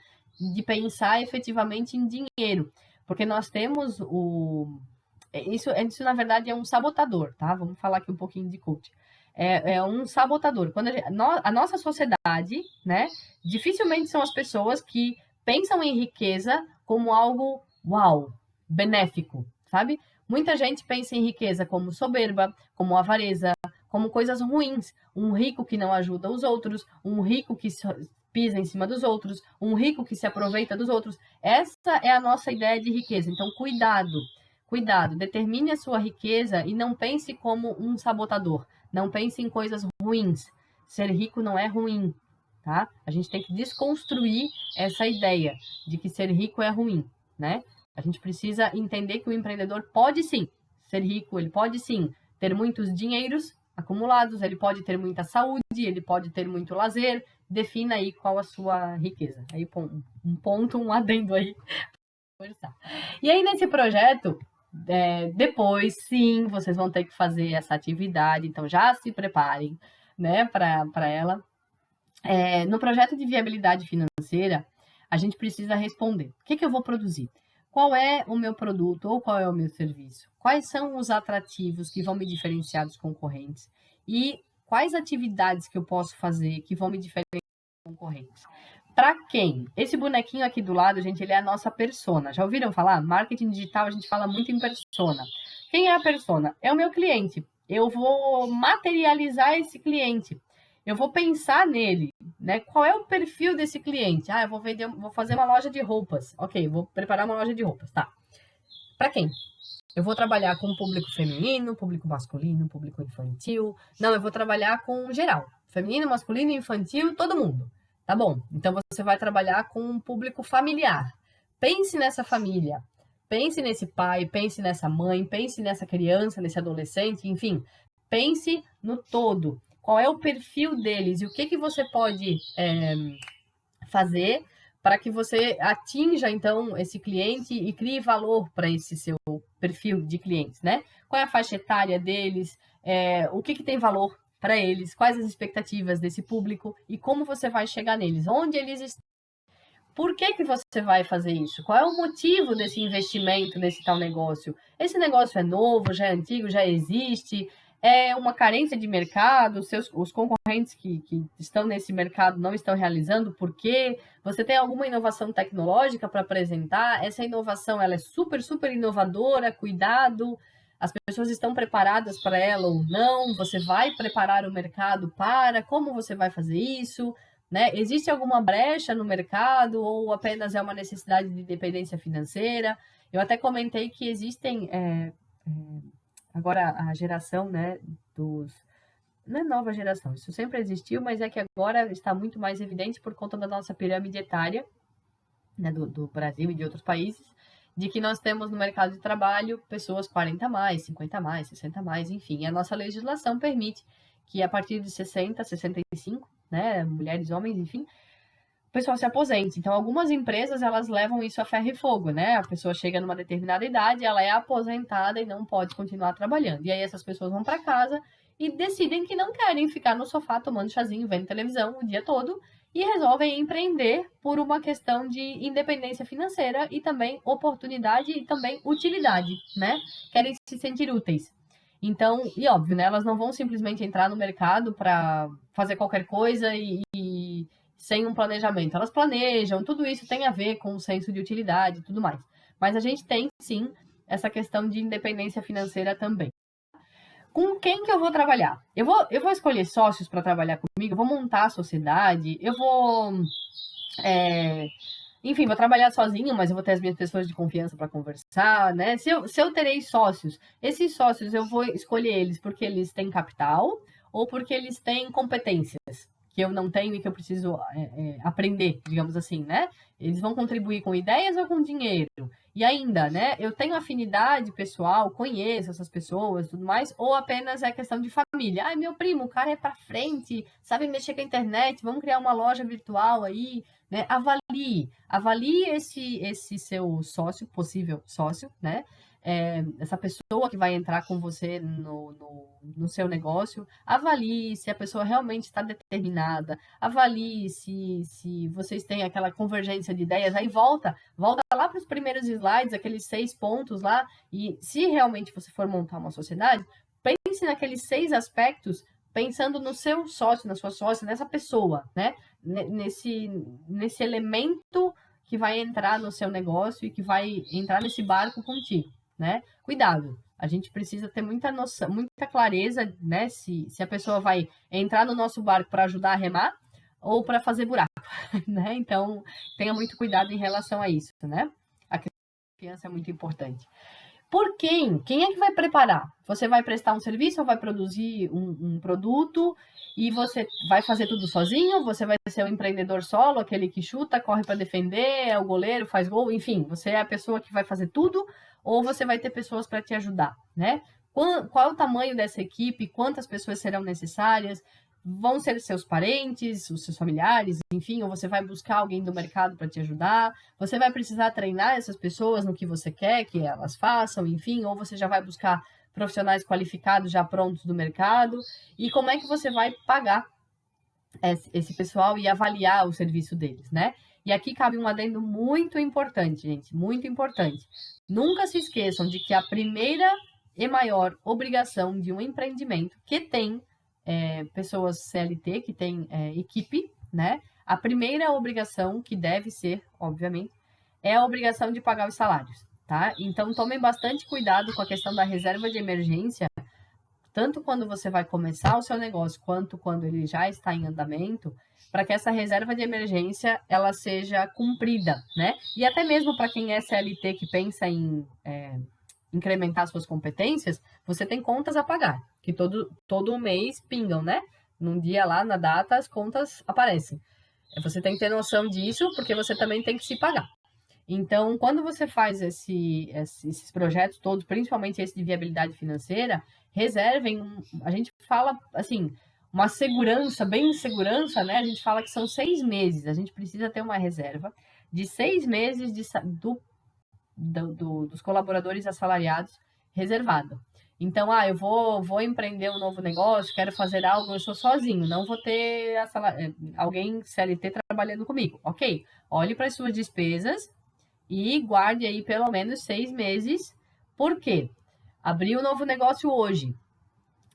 de pensar efetivamente em dinheiro, porque nós temos Isso, na verdade, é um sabotador, tá? Vamos falar aqui um pouquinho de coach. É um sabotador. Quando a nossa sociedade, né? Dificilmente são as pessoas que pensam em riqueza como algo, uau, benéfico, sabe? Muita gente pensa em riqueza como soberba, como avareza, como coisas ruins. Um rico que não ajuda os outros, um rico que pisa em cima dos outros, um rico que se aproveita dos outros. Essa é a nossa ideia de riqueza. Então, cuidado. Cuidado, determine a sua riqueza e não pense como um sabotador. Não pense em coisas ruins. Ser rico não é ruim, tá? A gente tem que desconstruir essa ideia de que ser rico é ruim, né? A gente precisa entender que o empreendedor pode sim ser rico, ele pode sim ter muitos dinheiros acumulados, ele pode ter muita saúde, ele pode ter muito lazer. Defina aí qual a sua riqueza. Aí um adendo aí. E aí nesse projeto, depois, sim, vocês vão ter que fazer essa atividade, então já se preparem, né, para ela. No projeto de viabilidade financeira, a gente precisa responder: o que eu vou produzir? qual é o meu produto ou qual é o meu serviço? Quais são os atrativos que vão me diferenciar dos concorrentes? E quais atividades que eu posso fazer que vão me diferenciar dos concorrentes? Para quem? Esse bonequinho aqui do lado, gente, ele é a nossa persona. Já ouviram falar? Marketing digital, a gente fala muito em persona. Quem é a persona? É o meu cliente. Eu vou materializar esse cliente. Eu vou pensar nele, né? Qual é o perfil desse cliente? Ah, eu vou fazer uma loja de roupas. Ok, vou preparar uma loja de roupas, tá? Para quem? Eu vou trabalhar com público feminino, público masculino, público infantil. Não, eu vou trabalhar com geral. Feminino, masculino, infantil, todo mundo. Tá bom. Então você vai trabalhar com um público familiar. Pense nessa família. Pense nesse pai, pense nessa mãe, pense nessa criança, nesse adolescente, enfim. Pense no todo. Qual é o perfil deles e o que, que você pode fazer para que você atinja, então, esse cliente e crie valor para esse seu perfil de clientes, né? Qual é a faixa etária deles, o que, que tem valor para eles, quais as expectativas desse público e como você vai chegar neles, onde eles estão. Por que, que você vai fazer isso? Qual é o motivo desse investimento nesse tal negócio? Esse negócio é novo, já é antigo, já existe? É uma carência de mercado? Os concorrentes que estão nesse mercado não estão realizando? Por quê? Você tem alguma inovação tecnológica para apresentar? Essa inovação ela é super, super inovadora, cuidado. As pessoas estão preparadas para ela ou não? Você vai preparar o mercado para? Como você vai fazer isso? Né? Existe alguma brecha no mercado ou apenas é uma necessidade de independência financeira? Eu até comentei que existem agora a geração, né, dos não é nova geração, isso sempre existiu, mas é que agora está muito mais evidente por conta da nossa pirâmide etária, né, do Brasil e de outros países, de que nós temos no mercado de trabalho pessoas 40 a mais, 50 a mais, 60 a mais, enfim, a nossa legislação permite que a partir de 60, 65, né, mulheres, homens, enfim, o pessoal se aposente. Então, algumas empresas, elas levam isso a ferro e fogo, né? A pessoa chega numa determinada idade, ela é aposentada e não pode continuar trabalhando. E aí essas pessoas vão para casa e decidem que não querem ficar no sofá tomando chazinho, vendo televisão o dia todo e resolvem empreender por uma questão de independência financeira e também oportunidade e também utilidade, né? Querem se sentir úteis. Então, e óbvio, né? Elas não vão simplesmente entrar no mercado para fazer qualquer coisa e sem um planejamento. Elas planejam, tudo isso tem a ver com o senso de utilidade e tudo mais. Mas a gente tem, sim, essa questão de independência financeira também. Com quem que eu vou trabalhar? Eu vou escolher sócios para trabalhar comigo, eu vou montar a sociedade, eu vou... enfim, vou trabalhar sozinho, mas eu vou ter as minhas pessoas de confiança para conversar, né? Se eu terei sócios, esses sócios eu vou escolher eles porque eles têm capital ou porque eles têm competências que eu não tenho e que eu preciso aprender, digamos assim, né? Eles vão contribuir com ideias ou com dinheiro? E ainda, né? Eu tenho afinidade pessoal, conheço essas pessoas, tudo mais, ou apenas é questão de família? Ai, meu primo, o cara é para frente, sabe mexer com a internet, vamos criar uma loja virtual aí, né? Avalie esse seu sócio, possível sócio, né? Essa pessoa que vai entrar com você no seu negócio, avalie se a pessoa realmente está determinada, avalie se vocês têm aquela convergência de ideias, aí volta lá para os primeiros slides, aqueles 6 pontos lá, e se realmente você for montar uma sociedade, pense naqueles 6 aspectos, pensando no seu sócio, na sua sócia, nessa pessoa, né? Nesse elemento que vai entrar no seu negócio e que vai entrar nesse barco contigo, né? Cuidado, a gente precisa ter muita noção, muita clareza, né? Se a pessoa vai entrar no nosso barco para ajudar a remar ou para fazer buraco, né? Então, tenha muito cuidado em relação a isso, né? A confiança é muito importante. Por quem? Quem é que vai preparar? Você vai prestar um serviço ou vai produzir um produto e você vai fazer tudo sozinho? Você vai ser o empreendedor solo, aquele que chuta, corre para defender, é o goleiro, faz gol, enfim, você é a pessoa que vai fazer tudo ou você vai ter pessoas para te ajudar, né? Qual é o tamanho dessa equipe? Quantas pessoas serão necessárias? Vão ser seus parentes, os seus familiares, enfim, ou você vai buscar alguém do mercado para te ajudar? Você vai precisar treinar essas pessoas no que você quer que elas façam, enfim, ou você já vai buscar profissionais qualificados já prontos do mercado? E como é que você vai pagar esse pessoal e avaliar o serviço deles, né? E aqui cabe um adendo muito importante, gente, muito importante. Nunca se esqueçam de que a primeira e maior obrigação de um empreendimento que tem pessoas CLT, que tem equipe, né? A primeira obrigação, que deve ser, obviamente, é a obrigação de pagar os salários, tá? Então, tomem bastante cuidado com a questão da reserva de emergência, tanto quando você vai começar o seu negócio, quanto quando ele já está em andamento, para que essa reserva de emergência, ela seja cumprida, né? E até mesmo para quem é CLT, que pensa em incrementar suas competências, você tem contas a pagar, que todo mês pingam, né? Num dia lá, na data, as contas aparecem. Você tem que ter noção disso, porque você também tem que se pagar. Então, quando você faz esses projetos todos, principalmente esse de viabilidade financeira, reservem, a gente fala, assim, uma segurança, bem segurança, né? A gente fala que são 6 meses, a gente precisa ter uma reserva de 6 meses dos colaboradores assalariados reservado. Então, eu vou empreender um novo negócio, quero fazer algo, eu sou sozinho, não vou ter alguém CLT trabalhando comigo. Ok, olhe para as suas despesas e guarde aí pelo menos 6 meses. Por quê? Abrir um novo negócio hoje,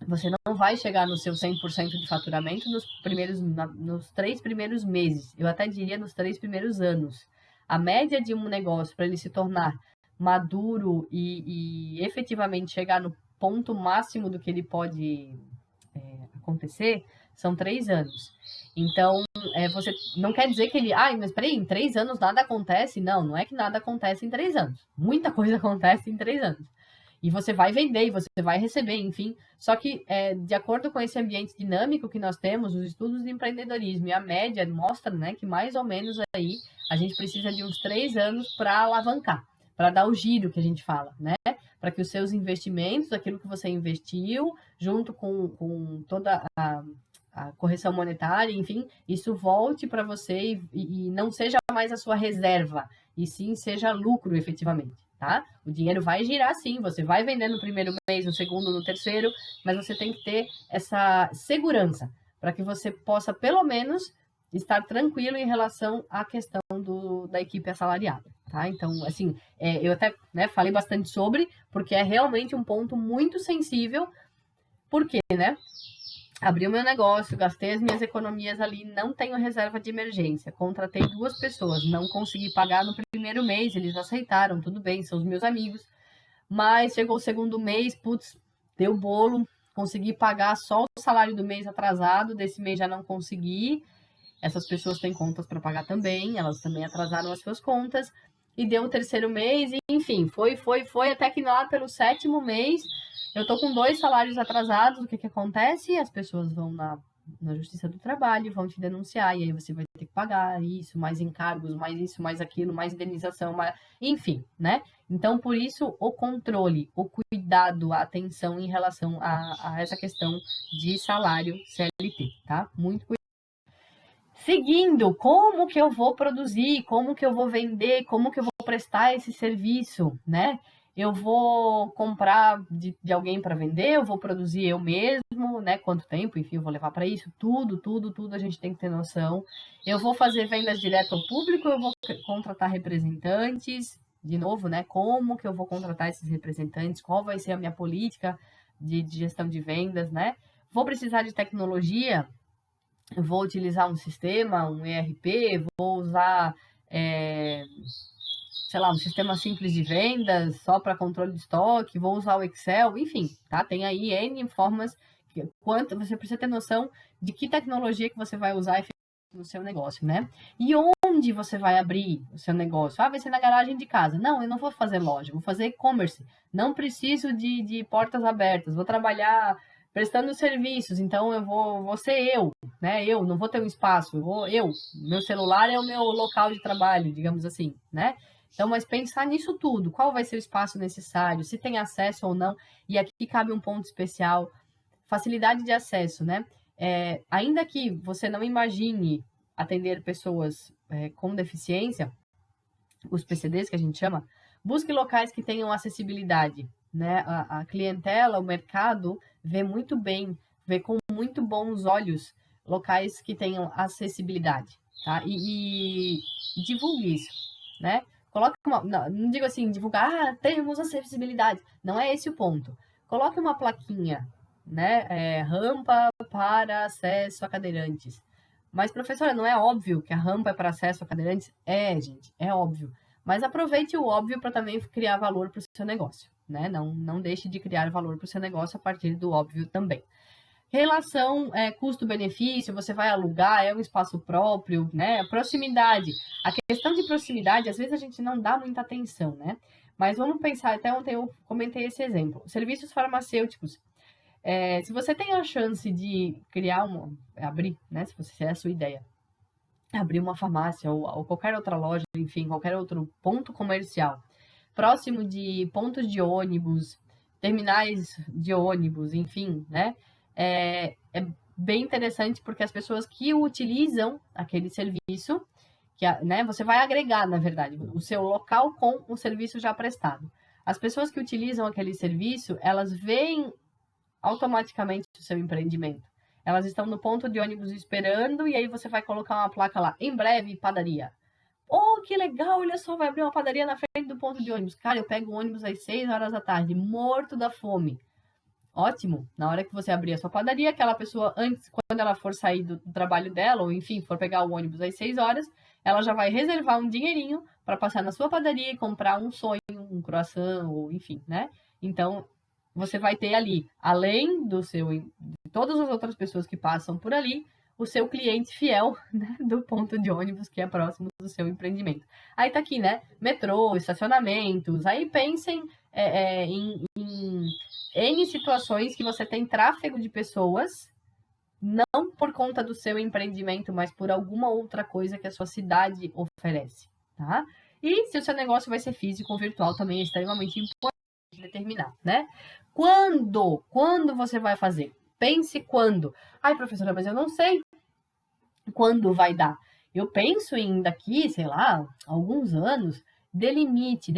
você não vai chegar no seu 100% de faturamento nos 3 primeiros meses. Eu até diria nos 3 primeiros anos. A média de um negócio para ele se tornar maduro e efetivamente chegar no ponto máximo do que ele pode acontecer são 3 anos. Então, você não quer dizer que ele... mas peraí, em 3 anos nada acontece? Não, não é que nada acontece em 3 anos. Muita coisa acontece em 3 anos. E você vai vender, e você vai receber, enfim. Só que, de acordo com esse ambiente dinâmico que nós temos, os estudos de empreendedorismo e a média mostram, né, que mais ou menos aí a gente precisa de uns 3 anos para alavancar, para dar o giro que a gente fala, né? Para que os seus investimentos, aquilo que você investiu, junto com toda a correção monetária, enfim, isso volte para você e não seja mais a sua reserva, e sim seja lucro efetivamente. Tá? O dinheiro vai girar sim, você vai vender no primeiro mês, no segundo, no terceiro, mas você tem que ter essa segurança para que você possa, pelo menos, estar tranquilo em relação à questão da equipe assalariada, tá? Então, assim, eu até falei bastante sobre, porque é realmente um ponto muito sensível, porque, né? Abri o meu negócio, gastei as minhas economias ali, não tenho reserva de emergência. Contratei 2 pessoas, não consegui pagar no primeiro mês, eles aceitaram, tudo bem, são os meus amigos. Mas chegou o segundo mês, putz, deu bolo, consegui pagar só o salário do mês atrasado, desse mês já não consegui. Essas pessoas têm contas para pagar também, elas também atrasaram as suas contas. E deu o terceiro mês, e, enfim, foi, até que lá pelo 7º mês... Eu tô com 2 salários atrasados, o que acontece? As pessoas vão na Justiça do Trabalho, vão te denunciar, e aí você vai ter que pagar isso, mais encargos, mais isso, mais aquilo, mais indenização, enfim, né? Então, por isso, o controle, o cuidado, a atenção em relação a essa questão de salário CLT, tá? Muito cuidado. Seguindo, como que eu vou produzir, como que eu vou vender, como que eu vou prestar esse serviço, né? Eu vou comprar de alguém para vender, eu vou produzir eu mesmo, né? Quanto tempo, enfim, eu vou levar para isso, tudo a gente tem que ter noção. Eu vou fazer vendas direto ao público, eu vou contratar representantes, de novo, né? Como que eu vou contratar esses representantes, qual vai ser a minha política de gestão de vendas, né? Vou precisar de tecnologia, vou utilizar um sistema, um ERP, vou usar... sei lá, um sistema simples de vendas, só para controle de estoque, vou usar o Excel, enfim, tá? Tem aí N formas, quanto você precisa ter noção de que tecnologia que você vai usar no seu negócio, né? E onde você vai abrir o seu negócio? Vai ser na garagem de casa. Não, eu não vou fazer loja, vou fazer e-commerce. Não preciso de portas abertas, vou trabalhar prestando serviços, então eu vou ser eu, né? Eu não vou ter um espaço, meu celular é o meu local de trabalho, digamos assim, né? Então, mas pensar nisso tudo, qual vai ser o espaço necessário, se tem acesso ou não, e aqui cabe um ponto especial, facilidade de acesso, né? Ainda que você não imagine atender pessoas com deficiência, os PCDs que a gente chama, busque locais que tenham acessibilidade, né? A clientela, o mercado vê muito bem, vê com muito bons olhos locais que tenham acessibilidade, tá? E divulgue isso, né? Coloque não digo assim, divulgar, temos acessibilidade. Não é esse o ponto. Coloque uma plaquinha, né? Rampa para acesso a cadeirantes. Mas, professora, não é óbvio que a rampa é para acesso a cadeirantes? É, gente, é óbvio. Mas aproveite o óbvio para também criar valor para o seu negócio, né? Não deixe de criar valor para o seu negócio a partir do óbvio também. Relação custo-benefício, você vai alugar, é um espaço próprio, né? Proximidade. A questão de proximidade, às vezes a gente não dá muita atenção, né? Mas vamos pensar, até ontem eu comentei esse exemplo. Serviços farmacêuticos. Se você tem a chance de criar abrir, né? Se é a sua ideia, abrir uma farmácia ou qualquer outra loja, enfim, qualquer outro ponto comercial, próximo de pontos de ônibus, terminais de ônibus, enfim, né? É bem interessante porque as pessoas que utilizam aquele serviço, né, você vai agregar, na verdade, o seu local com o serviço já prestado. As pessoas que utilizam aquele serviço, elas veem automaticamente o seu empreendimento. Elas estão no ponto de ônibus esperando e aí você vai colocar uma placa lá, em breve, padaria. Oh, que legal, olha só, vai abrir uma padaria na frente do ponto de ônibus. Cara, eu pego o ônibus às 6 horas da tarde, morto da fome. Ótimo, na hora que você abrir a sua padaria, aquela pessoa, antes, quando ela for sair do trabalho dela, ou enfim, for pegar o ônibus às 6 horas, ela já vai reservar um dinheirinho para passar na sua padaria e comprar um sonho, um croissant, ou enfim, né? Então, você vai ter ali, além de todas as outras pessoas que passam por ali, o seu cliente fiel, né, do ponto de ônibus que é próximo do seu empreendimento. Aí tá aqui, né? Metrô, estacionamentos. Aí pensem em situações que você tem tráfego de pessoas, não por conta do seu empreendimento, mas por alguma outra coisa que a sua cidade oferece, tá? E se o seu negócio vai ser físico ou virtual também é extremamente importante determinar, né? Quando você vai fazer? Pense quando. Ai, professora, mas eu não sei quando vai dar. Eu penso em daqui, sei lá, alguns anos, delimite,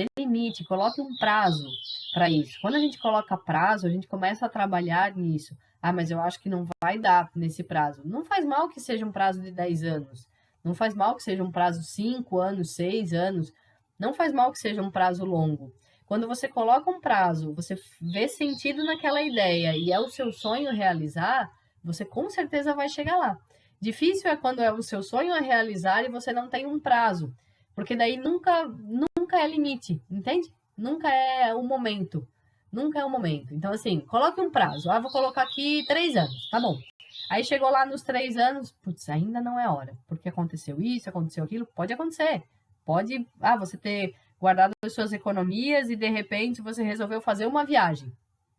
coloque um prazo para isso. Quando a gente coloca prazo, a gente começa a trabalhar nisso. Ah, mas eu acho que não vai dar nesse prazo. Não faz mal que seja um prazo de 10 anos. Não faz mal que seja um prazo de 5 anos, 6 anos. Não faz mal que seja um prazo longo. Quando você coloca um prazo, você vê sentido naquela ideia e é o seu sonho realizar, você com certeza vai chegar lá. Difícil é quando é o seu sonho a realizar e você não tem um prazo, porque daí nunca é limite, entende? Nunca é o momento. Nunca é o momento. Então, assim, coloque um prazo. Ah, vou colocar aqui 3 anos, tá bom. Aí chegou lá nos 3 anos, putz, ainda não é hora, porque aconteceu isso, aconteceu aquilo, pode acontecer. Pode, você ter guardado as suas economias e de repente você resolveu fazer uma viagem,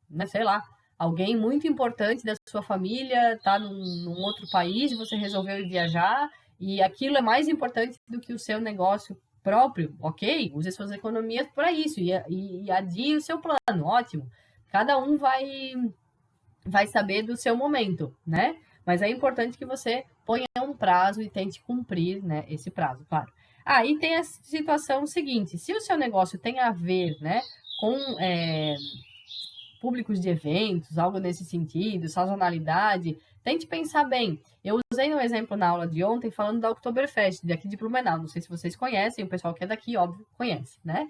né? Sei lá, alguém muito importante da sua família está num outro país e você resolveu ir viajar e aquilo é mais importante do que o seu negócio próprio, ok? Use suas economias para isso e adie o seu plano, ótimo. Cada um vai saber do seu momento, né? Mas é importante que você ponha um prazo e tente cumprir, né, esse prazo, claro. E tem a situação seguinte, se o seu negócio tem a ver, né, com públicos de eventos, algo nesse sentido, sazonalidade, tente pensar bem. Eu usei um exemplo na aula de ontem falando da Oktoberfest, daqui de Blumenau, não sei se vocês conhecem, o pessoal que é daqui, óbvio, conhece, né?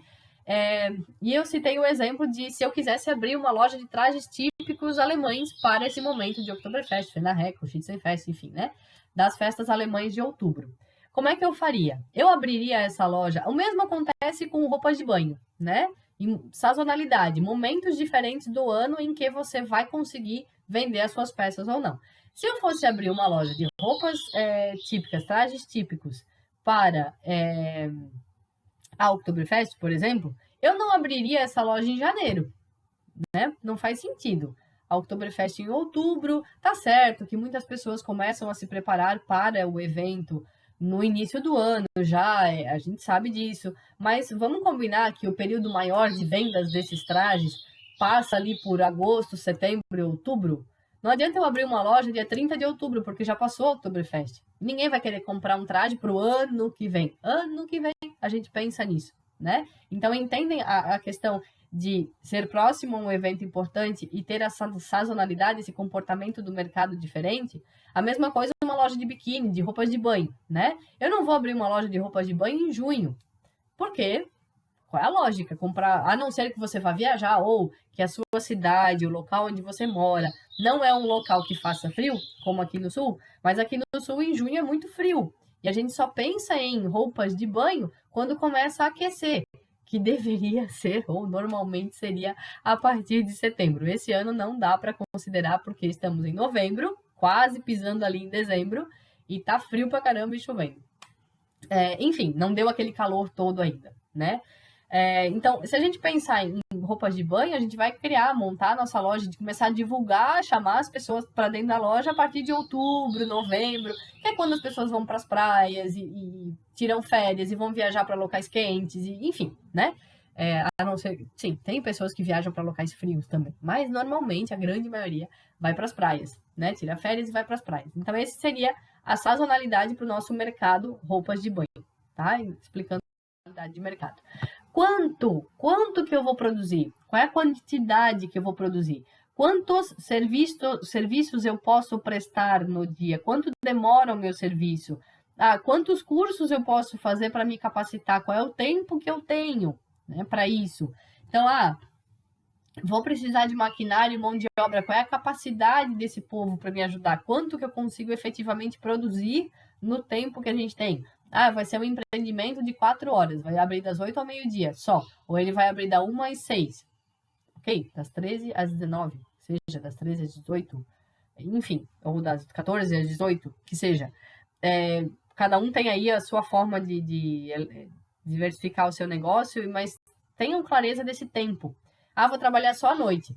E eu citei o exemplo de se eu quisesse abrir uma loja de trajes típicos alemães para esse momento de Oktoberfest, Fenarrec, Schützenfest, enfim, né? Das festas alemães de outubro. Como é que eu faria? Eu abriria essa loja. O mesmo acontece com roupas de banho, né? Em sazonalidade, momentos diferentes do ano em que você vai conseguir vender as suas peças ou não. Se eu fosse abrir uma loja de roupas típicas, trajes típicos para a Oktoberfest, por exemplo, eu não abriria essa loja em janeiro, né? Não faz sentido. A Oktoberfest em outubro, tá certo que muitas pessoas começam a se preparar para o evento no início do ano já, a gente sabe disso, mas vamos combinar que o período maior de vendas desses trajes passa ali por agosto, setembro e outubro. Não adianta eu abrir uma loja dia 30 de outubro, porque já passou a Oktoberfest. Ninguém vai querer comprar um traje para o ano que vem. Ano que vem a gente pensa nisso, né? Então entendem a questão de ser próximo a um evento importante e ter essa sazonalidade, esse comportamento do mercado diferente, a mesma coisa numa loja de biquíni, de roupas de banho, né? Eu não vou abrir uma loja de roupas de banho em junho, porque qual é a lógica? Comprar, a não ser que você vá viajar ou que a sua cidade, o local onde você mora, não é um local que faça frio, como aqui no sul, mas aqui no sul em junho é muito frio. E a gente só pensa em roupas de banho quando começa a aquecer, que deveria ser, ou normalmente seria, a partir de setembro. Esse ano não dá para considerar, porque estamos em novembro, quase pisando ali em dezembro, e tá frio pra caramba e chovendo. Enfim, não deu aquele calor todo ainda, né? Então, se a gente pensar em roupas de banho, a gente vai montar a nossa loja, de começar a divulgar, chamar as pessoas para dentro da loja a partir de outubro, novembro, que é quando as pessoas vão para as praias e tiram férias e vão viajar para locais quentes, e, enfim, né? A não ser, sim, tem pessoas que viajam para locais frios também, mas normalmente a grande maioria vai para as praias, né? Tira férias e vai para as praias. Então, esse seria a sazonalidade para o nosso mercado roupas de banho, tá? Explicando a sazonalidade de mercado. Quanto que eu vou produzir? Qual é a quantidade que eu vou produzir? Quantos serviços eu posso prestar no dia? Quanto demora o meu serviço? Quantos cursos eu posso fazer para me capacitar? Qual é o tempo que eu tenho, né, para isso? Então, vou precisar de maquinário e mão de obra. Qual é a capacidade desse povo para me ajudar? Quanto que eu consigo efetivamente produzir no tempo que a gente tem? Vai ser um empreendimento de 4 horas. Vai abrir das 8 ao meio-dia só. Ou ele vai abrir da 1 às 6. Ok? Das 13 às 19. Seja, das 13 às 18. Enfim, ou das 14 às 18, que seja. Cada um tem aí a sua forma de diversificar o seu negócio, mas tenham clareza desse tempo. Vou trabalhar só à noite,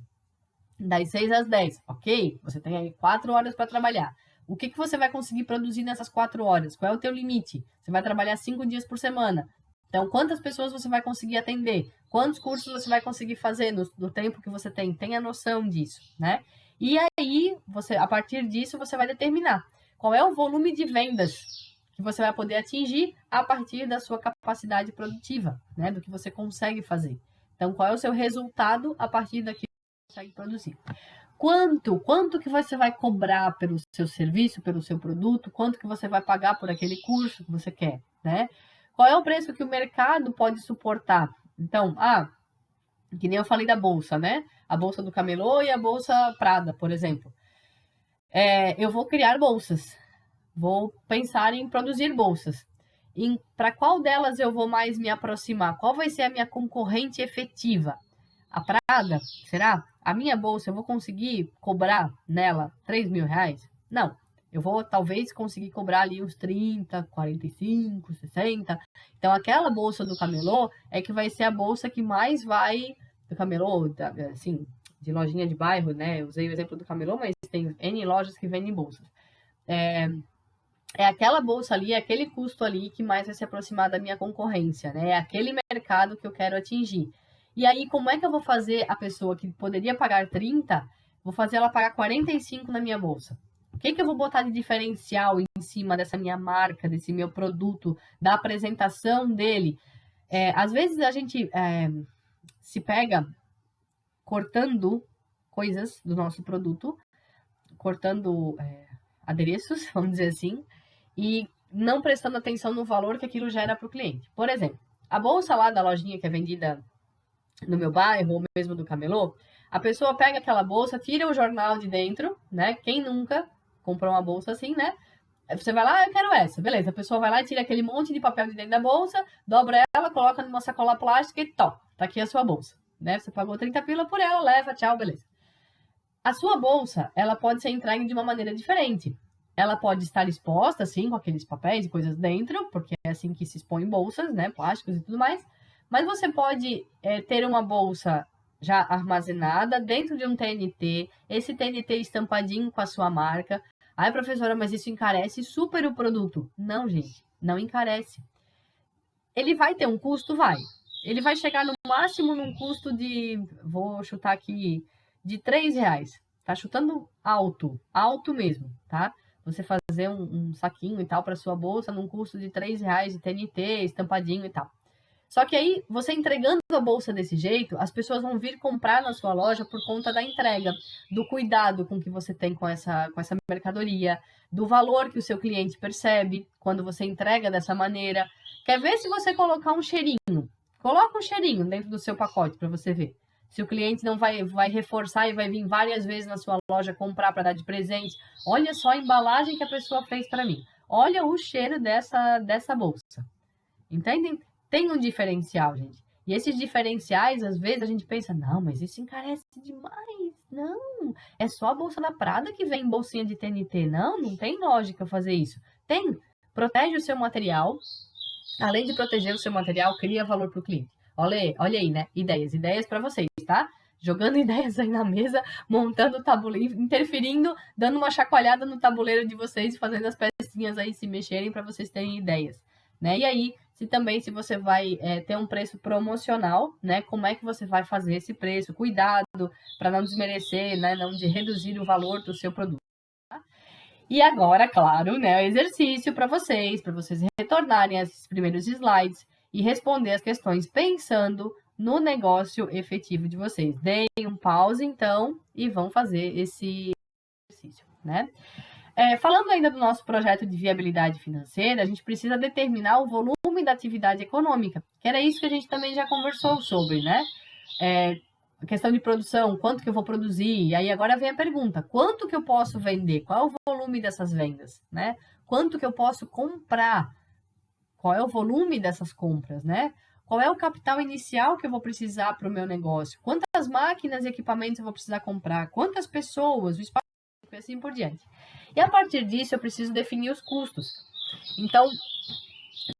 das 6 às 10. Ok, você tem aí 4 horas para trabalhar. O que você vai conseguir produzir nessas 4 horas? Qual é o teu limite? Você vai trabalhar 5 dias por semana. Então, quantas pessoas você vai conseguir atender? Quantos cursos você vai conseguir fazer no tempo que você tem? Tenha noção disso, né? E aí, a partir disso, você vai determinar qual é o volume de vendas que você vai poder atingir a partir da sua capacidade produtiva, né? Do que você consegue fazer. Então, qual é o seu resultado a partir daquilo que você consegue produzir? Quanto que você vai cobrar pelo seu serviço, pelo seu produto? Quanto que você vai pagar por aquele curso que você quer, né? Qual é o preço que o mercado pode suportar? Então, que nem eu falei da bolsa, né? A bolsa do Camelô e a bolsa Prada, por exemplo. Eu vou criar bolsas. Vou pensar em produzir bolsas. Para qual delas eu vou mais me aproximar? Qual vai ser a minha concorrente efetiva? A Prada? Será? A minha bolsa, eu vou conseguir cobrar nela 3 mil reais? Não. Eu vou talvez conseguir cobrar ali uns 30, 45, 60. Então, aquela bolsa do Camelô é que vai ser a bolsa que mais vai... Do Camelô, assim, de lojinha de bairro, né? Eu usei o exemplo do Camelô, mas tem N lojas que vendem bolsas. É aquela bolsa ali, é aquele custo ali que mais vai se aproximar da minha concorrência, né? É aquele mercado que eu quero atingir. E aí, como é que eu vou fazer a pessoa que poderia pagar 30, vou fazer ela pagar 45 na minha bolsa? O que eu vou botar de diferencial em cima dessa minha marca, desse meu produto, da apresentação dele? Às vezes a gente se pega cortando coisas do nosso produto, cortando adereços, vamos dizer assim, e não prestando atenção no valor que aquilo gera para o cliente. Por exemplo, a bolsa lá da lojinha que é vendida no meu bairro, ou mesmo do Camelô, a pessoa pega aquela bolsa, tira o jornal de dentro, né? Quem nunca comprou uma bolsa assim, né? Você vai lá, eu quero essa. Beleza, a pessoa vai lá e tira aquele monte de papel de dentro da bolsa, dobra ela, coloca numa sacola plástica e tá aqui a sua bolsa, né? Você pagou 30 pila por ela, leva, tchau, beleza. A sua bolsa, ela pode ser entregue de uma maneira diferente. Ela pode estar exposta, assim, com aqueles papéis e coisas dentro, porque é assim que se expõe bolsas, né? Plásticos e tudo mais. Mas você pode ter uma bolsa já armazenada dentro de um TNT, esse TNT estampadinho com a sua marca. Professora, mas isso encarece super o produto. Não, gente, não encarece. Ele vai ter um custo? Vai. Ele vai chegar no máximo num custo de, vou chutar aqui, de 3 reais. Tá chutando alto, alto mesmo, tá? Você fazer um saquinho e tal para sua bolsa num custo de 3 reais de TNT, estampadinho e tal. Só que aí, você entregando a bolsa desse jeito, as pessoas vão vir comprar na sua loja por conta da entrega, do cuidado com que você tem com essa mercadoria, do valor que o seu cliente percebe quando você entrega dessa maneira. Quer ver se você colocar um cheirinho? Coloca um cheirinho dentro do seu pacote para você ver. Se o cliente não vai reforçar e vai vir várias vezes na sua loja comprar para dar de presente, olha só a embalagem que a pessoa fez para mim. Olha o cheiro dessa bolsa. Entendem? Tem um diferencial, gente. E esses diferenciais, às vezes, a gente pensa, não, mas isso encarece demais. Não, é só a bolsa da Prada que vem em bolsinha de TNT. Não tem lógica fazer isso. Tem. Protege o seu material. Além de proteger o seu material, cria valor para o cliente. Olha aí, né? Ideias para vocês, tá? Jogando ideias aí na mesa, montando o tabuleiro, interferindo, dando uma chacoalhada no tabuleiro de vocês, fazendo as pecinhas aí se mexerem para vocês terem ideias, né? E aí, se você vai ter um preço promocional, né? Como é que você vai fazer esse preço? Cuidado para não desmerecer, né? Não de reduzir o valor do seu produto. Tá? E agora, claro, né? O exercício para vocês retornarem a esses primeiros slides e responder as questões pensando no negócio efetivo de vocês. Deem um pause, então, e vão fazer esse exercício, né? Falando ainda do nosso projeto de viabilidade financeira, a gente precisa determinar o volume da atividade econômica, que era isso que a gente também já conversou sobre, né? A questão de produção, quanto que eu vou produzir? E aí agora vem a pergunta, quanto que eu posso vender? Qual é o volume dessas vendas, né? Quanto que eu posso comprar? Qual é o volume dessas compras, né? Qual é o capital inicial que eu vou precisar para o meu negócio? Quantas máquinas e equipamentos eu vou precisar comprar? Quantas pessoas? O espaço e assim por diante. E a partir disso, eu preciso definir os custos. Então,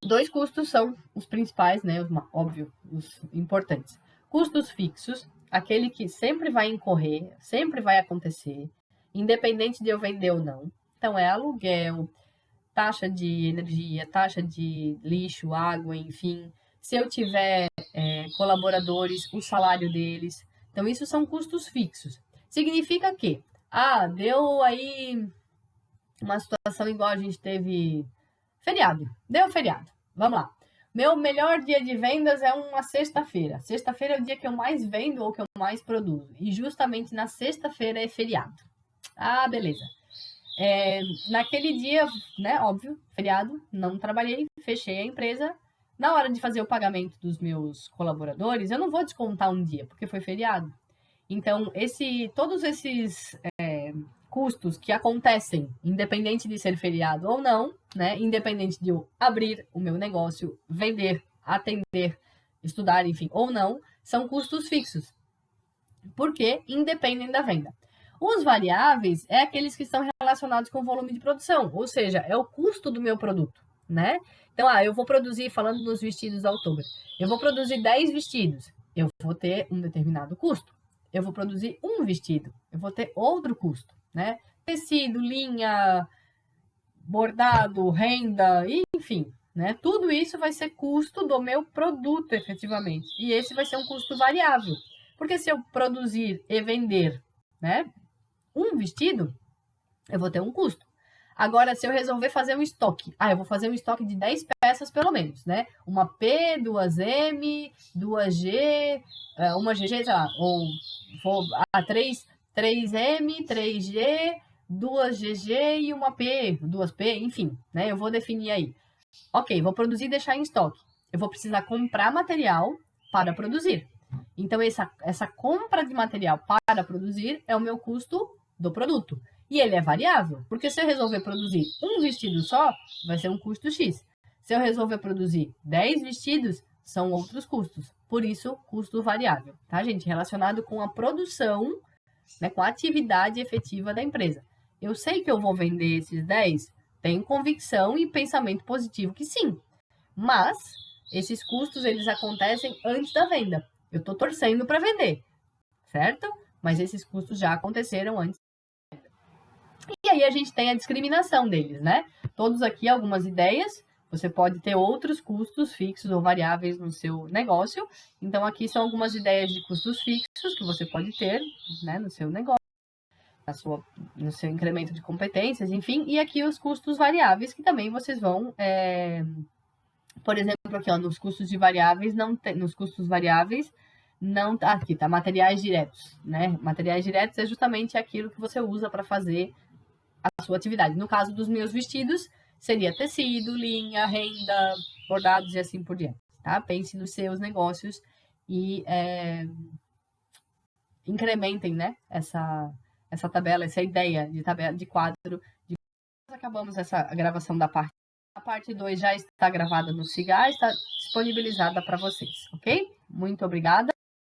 2 custos são os principais, né? Óbvio, os importantes. Custos fixos, aquele que sempre vai incorrer, sempre vai acontecer, independente de eu vender ou não. Então, é aluguel, taxa de energia, taxa de lixo, água, enfim. Se eu tiver colaboradores, o salário deles. Então, isso são custos fixos. Significa que, deu aí uma situação igual a gente teve feriado. Deu feriado. Vamos lá. Meu melhor dia de vendas é uma sexta-feira. Sexta-feira é o dia que eu mais vendo ou que eu mais produzo. E justamente na sexta-feira é feriado. Beleza. Naquele dia, né, óbvio, feriado, não trabalhei, fechei a empresa. Na hora de fazer o pagamento dos meus colaboradores, eu não vou descontar um dia, porque foi feriado. Então, todos esses custos que acontecem, independente de ser feriado ou não, né, independente de eu abrir o meu negócio, vender, atender, estudar, enfim, ou não, são custos fixos, porque independem da venda. Os variáveis é aqueles que estão relacionados com o volume de produção, ou seja, é o custo do meu produto, né? Então, eu vou produzir, falando dos vestidos da outubro, eu vou produzir 10 vestidos, eu vou ter um determinado custo. Eu vou produzir um vestido, eu vou ter outro custo, né? Tecido, linha, bordado, renda, enfim, né? Tudo isso vai ser custo do meu produto, efetivamente. E esse vai ser um custo variável. Porque se eu produzir e vender, né, um vestido, eu vou ter um custo. Agora, se eu resolver fazer um estoque, eu vou fazer um estoque de 10 peças pelo menos, né? Uma P, 2M, 2G, uma GG, sei lá, ou 3M, 3G, 2GG e uma P, 2P, enfim, né? Eu vou definir aí. Ok, vou produzir e deixar em estoque. Eu vou precisar comprar material para produzir. Então, essa compra de material para produzir é o meu custo do produto. E ele é variável, porque se eu resolver produzir um vestido só, vai ser um custo X. Se eu resolver produzir 10 vestidos, são outros custos. Por isso, custo variável, tá, gente? Relacionado com a produção, né, com a atividade efetiva da empresa. Eu sei que eu vou vender esses 10, tenho convicção e pensamento positivo que sim. Mas, esses custos, eles acontecem antes da venda. Eu estou torcendo para vender, certo? Mas esses custos já aconteceram antes. E aí a gente tem a discriminação deles, né? Todos aqui algumas ideias. Você pode ter outros custos fixos ou variáveis no seu negócio. Então, aqui são algumas ideias de custos fixos que você pode ter, né, no seu negócio, no seu incremento de competências, enfim. E aqui os custos variáveis que também vocês vão Por exemplo, aqui, ó, nos custos de variáveis, não tem, nos custos variáveis, não tá, aqui, tá, materiais diretos, né? Materiais diretos é justamente aquilo que você usa para fazer a sua atividade. No caso dos meus vestidos, seria tecido, linha, renda, bordados e assim por diante, tá? Pense nos seus negócios e incrementem, né, essa tabela, essa ideia de tabela de quadro. Nós acabamos essa gravação da parte. A parte 2 já está gravada no Cigar, está disponibilizada para vocês, ok? Muito obrigada.